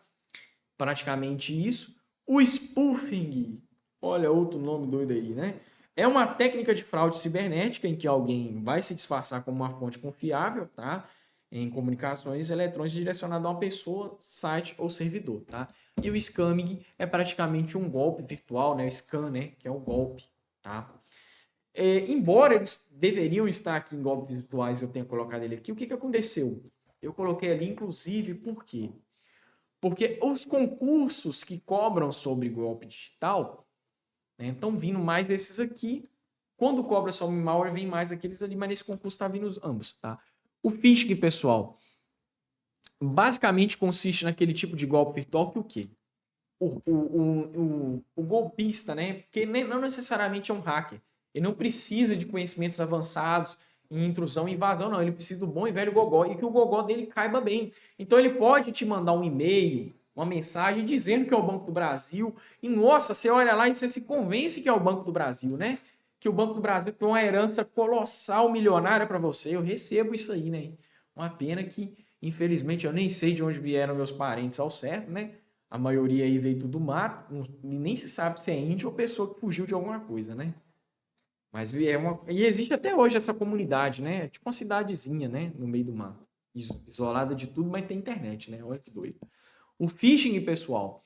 Praticamente isso. O spoofing, olha outro nome doido aí, né? É uma técnica de fraude cibernética em que alguém vai se disfarçar como uma fonte confiável, tá? Em comunicações eletrônicas direcionado a uma pessoa, site ou servidor, tá? E o scamming é praticamente um golpe virtual, né? O scam, né? Que é um golpe, tá? Embora eles deveriam estar aqui em golpes virtuais, eu tenha colocado ele aqui, o que que aconteceu? Eu coloquei ali, inclusive, por quê? Porque os concursos que cobram sobre golpe digital, né, estão vindo mais esses aqui. Quando cobra sobre malware, vem mais aqueles ali, mas nesse concurso está vindo os ambos, tá? O phishing, pessoal, basicamente consiste naquele tipo de golpe virtual que o quê? O golpista, né? Porque não necessariamente é um hacker. Ele não precisa de conhecimentos avançados em intrusão e invasão, não. Ele precisa do bom e velho gogó e que o gogó dele caiba bem. Então ele pode te mandar um e-mail, uma mensagem dizendo que é o Banco do Brasil. E nossa, você olha lá e você se convence que é o Banco do Brasil, né? Que o Banco do Brasil tem uma herança colossal, milionária para você. Eu recebo isso aí, né? Uma pena que, infelizmente, eu nem sei de onde vieram meus parentes ao certo, né? A maioria aí veio tudo do mato, nem se sabe se é índio ou pessoa que fugiu de alguma coisa, né? Mas e existe até hoje essa comunidade, né? É tipo uma cidadezinha, né? No meio do mato. Isolada de tudo, mas tem internet, né? Olha que doido. O phishing, pessoal,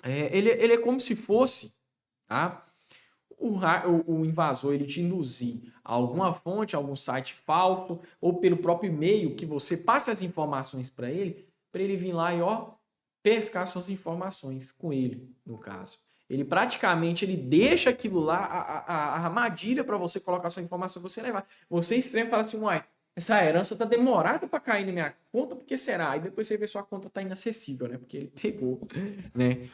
ele é como se fosse, tá? O invasor ele te induzir a alguma fonte, a algum site falso, ou pelo próprio e-mail que você passe as informações para ele vir lá e ó, pescar suas informações com ele, no caso. Ele praticamente ele deixa aquilo lá, a armadilha para você colocar sua informação e você levar. Você estranha e fala assim, uai, essa herança tá demorada para cair na minha conta, por que será? Aí depois você vê sua conta tá inacessível, né? Porque ele pegou, né?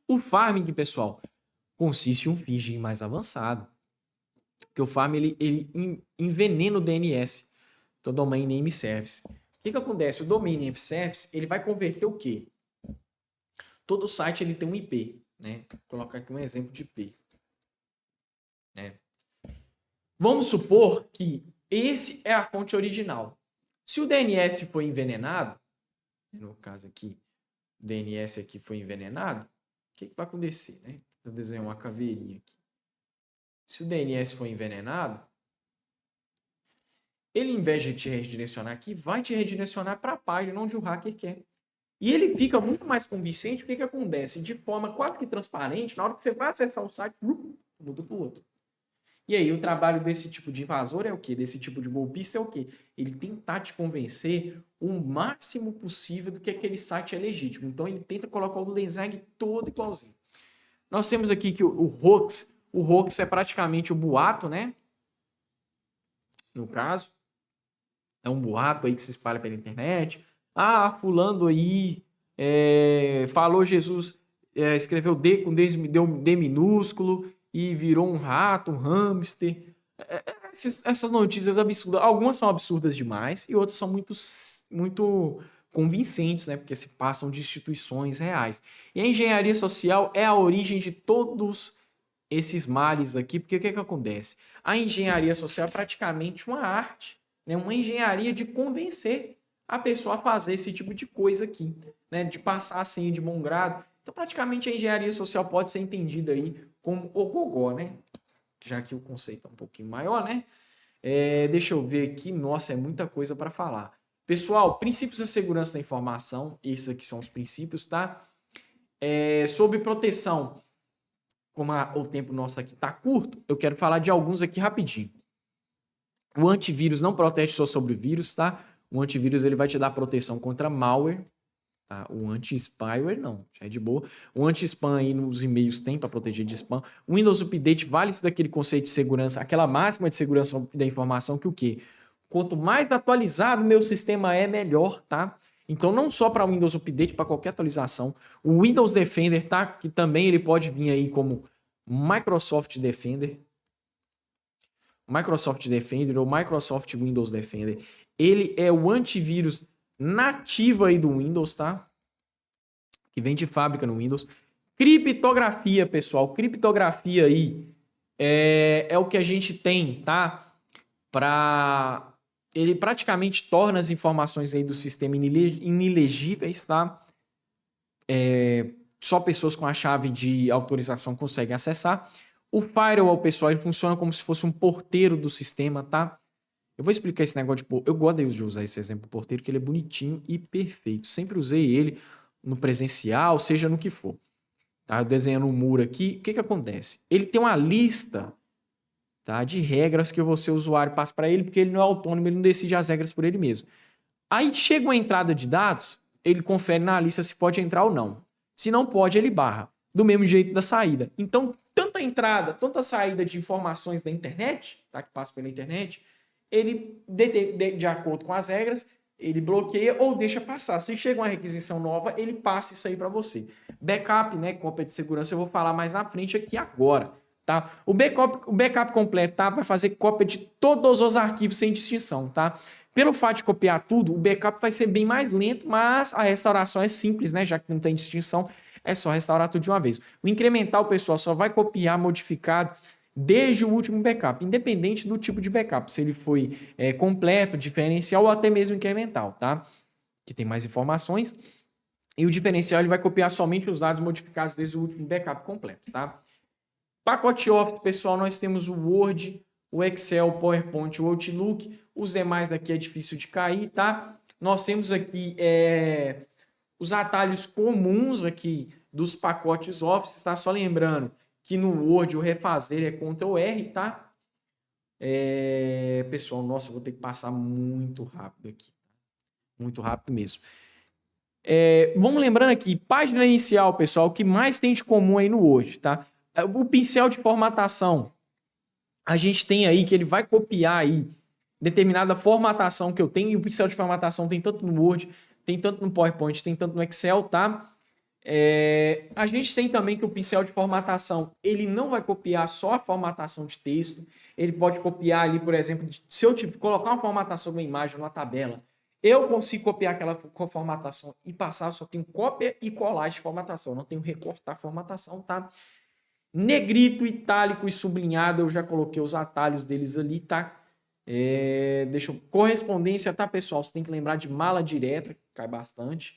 O farming, pessoal, consiste em um phishing mais avançado. Porque o farm ele envenena o DNS, então Domain Name Service. O que acontece? O Domain Name Service ele vai converter o quê? Todo site ele tem um IP, né? Vou colocar aqui um exemplo de IP. Né? Vamos supor que esse é a fonte original. Se o DNS foi envenenado, no caso aqui, o DNS aqui foi envenenado, o que vai acontecer? Né? Vou desenhar uma caveirinha aqui. Se o DNS foi envenenado, ele, em vez de te redirecionar aqui, vai te redirecionar para a página onde o hacker quer. E ele fica muito mais convincente. O que acontece? De forma quase que transparente, na hora que você vai acessar o site, muda para o outro. E aí, o trabalho desse tipo de invasor é o quê? Desse tipo de golpista é o quê? Ele tentar te convencer o máximo possível do que aquele site é legítimo. Então, ele tenta colocar o design todo igualzinho. Nós temos aqui que o hoax é praticamente o boato, né? No caso, é um boato aí que se espalha pela internet. Ah, fulano aí falou Jesus, escreveu D com deu D minúsculo e virou um rato, um hamster. Essas notícias absurdas, algumas são absurdas demais e outras são muito convincentes, né? Porque se passam de instituições reais. E a engenharia social é a origem de todos esses males aqui, porque o que acontece? A engenharia social é praticamente uma arte, né? Uma engenharia de convencer a pessoa a fazer esse tipo de coisa aqui, né? De passar assim de bom grado. Então, praticamente a engenharia social pode ser entendida aí como o gogó, né? Já que o conceito é um pouquinho maior, né? Deixa eu ver aqui. Nossa, é muita coisa para falar. Pessoal, princípios da segurança da informação. Esses aqui são os princípios, tá? Sobre proteção, como o tempo nosso aqui está curto, eu quero falar de alguns aqui rapidinho. O antivírus não protege só sobre vírus, tá? O antivírus ele vai te dar proteção contra malware, tá? O anti-spyware não, já é de boa. O anti-spam aí nos e-mails tem para proteger de spam. O Windows Update vale-se daquele conceito de segurança, aquela máxima de segurança da informação que o quê? Quanto mais atualizado meu sistema é, melhor, tá? Então, não só para o Windows Update, para qualquer atualização. O Windows Defender, tá? Que também ele pode vir aí como Microsoft Defender. Microsoft Defender ou Microsoft Windows Defender. Ele é o antivírus nativo aí do Windows, tá? Que vem de fábrica no Windows. Criptografia, pessoal. Criptografia aí é o que a gente tem, tá? Ele praticamente torna as informações aí do sistema inelegíveis, tá? só pessoas com a chave de autorização conseguem acessar. O firewall, pessoal, ele funciona como se fosse um porteiro do sistema, tá? Eu vou explicar esse negócio de porteiro. Eu gosto de usar esse exemplo porteiro, que ele é bonitinho e perfeito. Sempre usei ele no presencial, seja no que for. Tá? Eu desenhando um muro aqui, o que acontece? Ele tem uma lista, tá, de regras que você, usuário, passa para ele, porque ele não é autônomo, ele não decide as regras por ele mesmo. Aí chega uma entrada de dados, ele confere na lista se pode entrar ou não. Se não pode, ele barra. Do mesmo jeito da saída. Então, tanta entrada, tanta saída de informações da internet, tá, que passa pela internet, ele, de acordo com as regras, ele bloqueia ou deixa passar. Se chega uma requisição nova, ele passa isso aí para você. Backup, né, cópia de segurança, eu vou falar mais na frente aqui agora. Tá? O backup completo, tá, vai fazer cópia de todos os arquivos sem distinção. Tá? Pelo fato de copiar tudo, o backup vai ser bem mais lento, mas a restauração é simples, né? Já que não tem distinção, é só restaurar tudo de uma vez. O incremental, pessoal, só vai copiar modificado desde o último backup, independente do tipo de backup, se ele foi completo, diferencial ou até mesmo incremental, tá? Que tem mais informações. E o diferencial ele vai copiar somente os dados modificados desde o último backup completo, tá? Pacote Office, pessoal, nós temos o Word, o Excel, o PowerPoint, o Outlook. Os demais aqui é difícil de cair, tá? Nós temos aqui os atalhos comuns aqui dos pacotes Office, tá? Só lembrando que no Word o refazer é Ctrl R, tá? Pessoal, nossa, eu vou ter que passar muito rápido aqui. Muito rápido mesmo. Vamos lembrando aqui, página inicial, pessoal, o que mais tem de comum aí no Word, tá? O pincel de formatação, a gente tem aí que ele vai copiar aí determinada formatação que eu tenho, e o pincel de formatação tem tanto no Word, tem tanto no PowerPoint, tem tanto no Excel, tá? A gente tem também que o pincel de formatação, ele não vai copiar só a formatação de texto, ele pode copiar ali, por exemplo, se eu colocar uma formatação de uma imagem numa tabela, eu consigo copiar aquela formatação e passar, eu só tenho cópia e colagem de formatação, eu não tenho recortar formatação, tá? Negrito, itálico e sublinhado, eu já coloquei os atalhos deles ali, tá? Correspondência, tá, pessoal? Você tem que lembrar de mala direta, que cai bastante.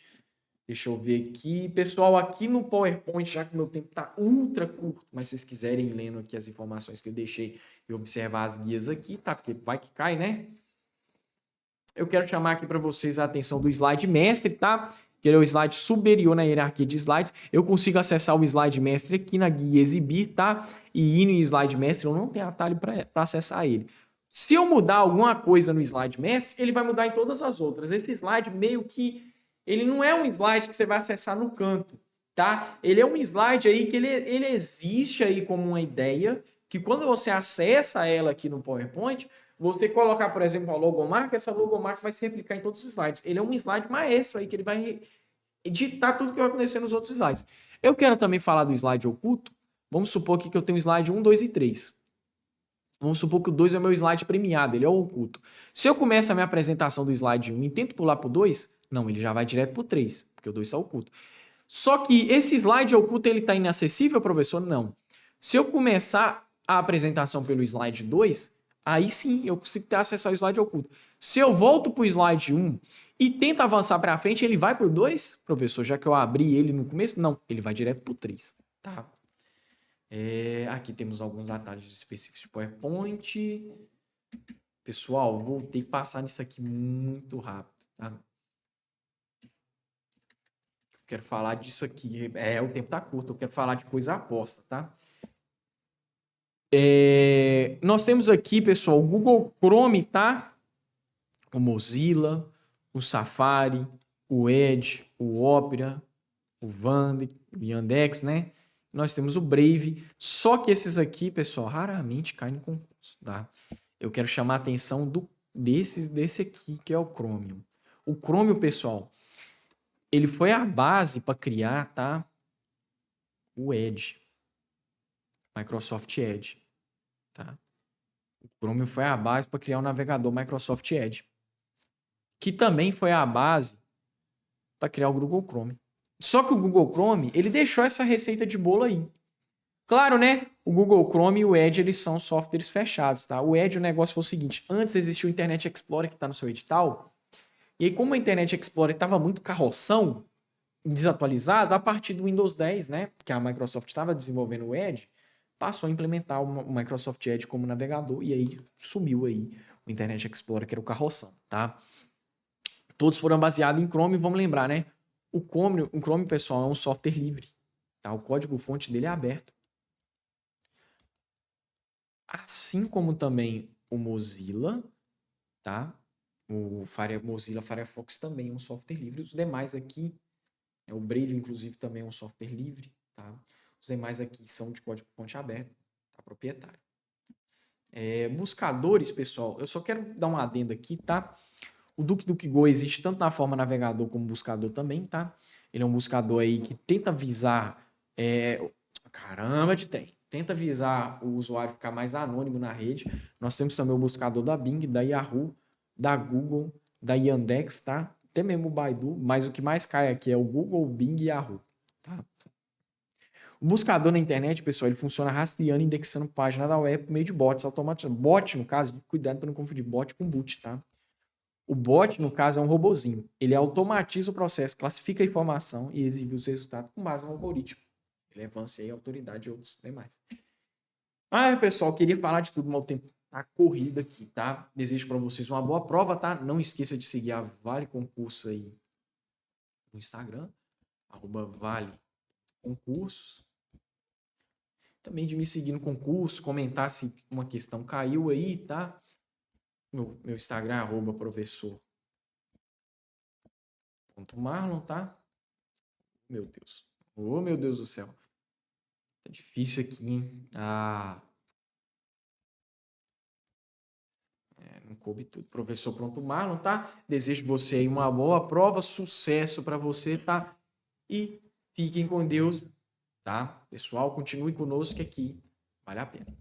Deixa eu ver aqui. Pessoal, aqui no PowerPoint, já que o meu tempo tá ultra curto, mas se vocês quiserem ir lendo aqui as informações que eu deixei e observar as guias aqui, tá? Porque vai que cai, né? Eu quero chamar aqui para vocês a atenção do slide mestre, tá? Que é o slide superior na hierarquia de slides. Eu consigo acessar o slide mestre aqui na guia exibir, tá? E ir no slide mestre, eu não tenho atalho para acessar ele. Se eu mudar alguma coisa no slide mestre, ele vai mudar em todas as outras. Esse slide meio que, ele não é um slide que você vai acessar no canto, tá? Ele é um slide aí que ele existe aí como uma ideia, que quando você acessa ela aqui no PowerPoint, você colocar, por exemplo, a logomarca, essa logomarca vai se replicar em todos os slides. Ele é um slide maestro aí, que ele vai editar tudo que vai acontecer nos outros slides. Eu quero também falar do slide oculto. Vamos supor aqui que eu tenho o slide 1, 2 e 3. Vamos supor que o 2 é o meu slide premiado, ele é o oculto. Se eu começo a minha apresentação do slide 1 e tento pular para o 2, não, ele já vai direto para o 3, porque o 2 está oculto. Só que esse slide oculto, ele está inacessível, professor? Não. Se eu começar a apresentação pelo slide 2, aí sim eu consigo ter acesso ao slide oculto. Se eu volto para o slide 1 e tento avançar para frente, ele vai para o 2, professor, já que eu abri ele no começo? Não, ele vai direto para o 3. Tá? Aqui temos alguns atalhos específicos de PowerPoint. Pessoal, vou ter que passar nisso aqui muito rápido. Tá? Quero falar disso aqui. O tempo tá curto, eu quero falar de coisa aposta, tá? Nós temos aqui, pessoal, o Google Chrome, tá? O Mozilla, o Safari, o Edge, o Opera, o Vand, o Yandex, né? Nós temos o Brave. Só que esses aqui, pessoal, raramente caem no concurso, tá? Eu quero chamar a atenção desse aqui, que é o Chromium. O Chromium, pessoal, ele foi a base para criar, tá? O Edge. Microsoft Edge, tá? O Chromium foi a base para criar o navegador Microsoft Edge, que também foi a base para criar o Google Chrome. Só que o Google Chrome, ele deixou essa receita de bolo aí. Claro, né? O Google Chrome e o Edge, eles são softwares fechados, tá? O Edge, o negócio foi o seguinte, antes existia o Internet Explorer que está no seu edital, e aí como o Internet Explorer estava muito carroção, desatualizado a partir do Windows 10, né? Que a Microsoft estava desenvolvendo o Edge, passou a implementar o Microsoft Edge como navegador e aí sumiu aí o Internet Explorer, que era o carroção, tá? Todos foram baseados em Chrome, vamos lembrar, né? O Chrome, pessoal, é um software livre, tá? O código-fonte dele é aberto. Assim como também o Mozilla, tá? O Mozilla Firefox também é um software livre. Os demais aqui, o Brave, inclusive, também é um software livre, tá? Os demais aqui são de código-fonte aberto, tá? Proprietário. Buscadores, pessoal, eu só quero dar uma adenda aqui, tá? O DuckDuckGo existe tanto na forma navegador como buscador também, tá? Ele é um buscador aí que tenta visar... Caramba de tem. Tenta visar o usuário ficar mais anônimo na rede. Nós temos também o buscador da Bing, da Yahoo, da Google, da Yandex, tá? Até mesmo o Baidu, mas o que mais cai aqui é o Google, Bing e Yahoo, tá? O buscador na internet, pessoal, ele funciona rastreando e indexando página da web por meio de bots automatizados. Bot, no caso, cuidado para não confundir bot com boot, tá? O bot, no caso, é um robozinho. Ele automatiza o processo, classifica a informação e exibe os resultados com base no algoritmo. Relevância e autoridade e outros demais. Pessoal, queria falar de tudo, mas o tempo tá corrido aqui, tá? Desejo para vocês uma boa prova, tá? Não esqueça de seguir a Vale Concurso aí no Instagram, @Vale Concursos. Também de me seguir no concurso, comentar se uma questão caiu aí, tá? Meu Instagram é @professor.marlon, tá? Meu Deus. Oh, meu Deus do céu. Tá difícil aqui, hein? Não coube tudo. Professor.marlon, tá? Desejo você aí uma boa prova, sucesso para você, tá? E fiquem com Deus, tá? Pessoal, continue conosco que aqui vale a pena.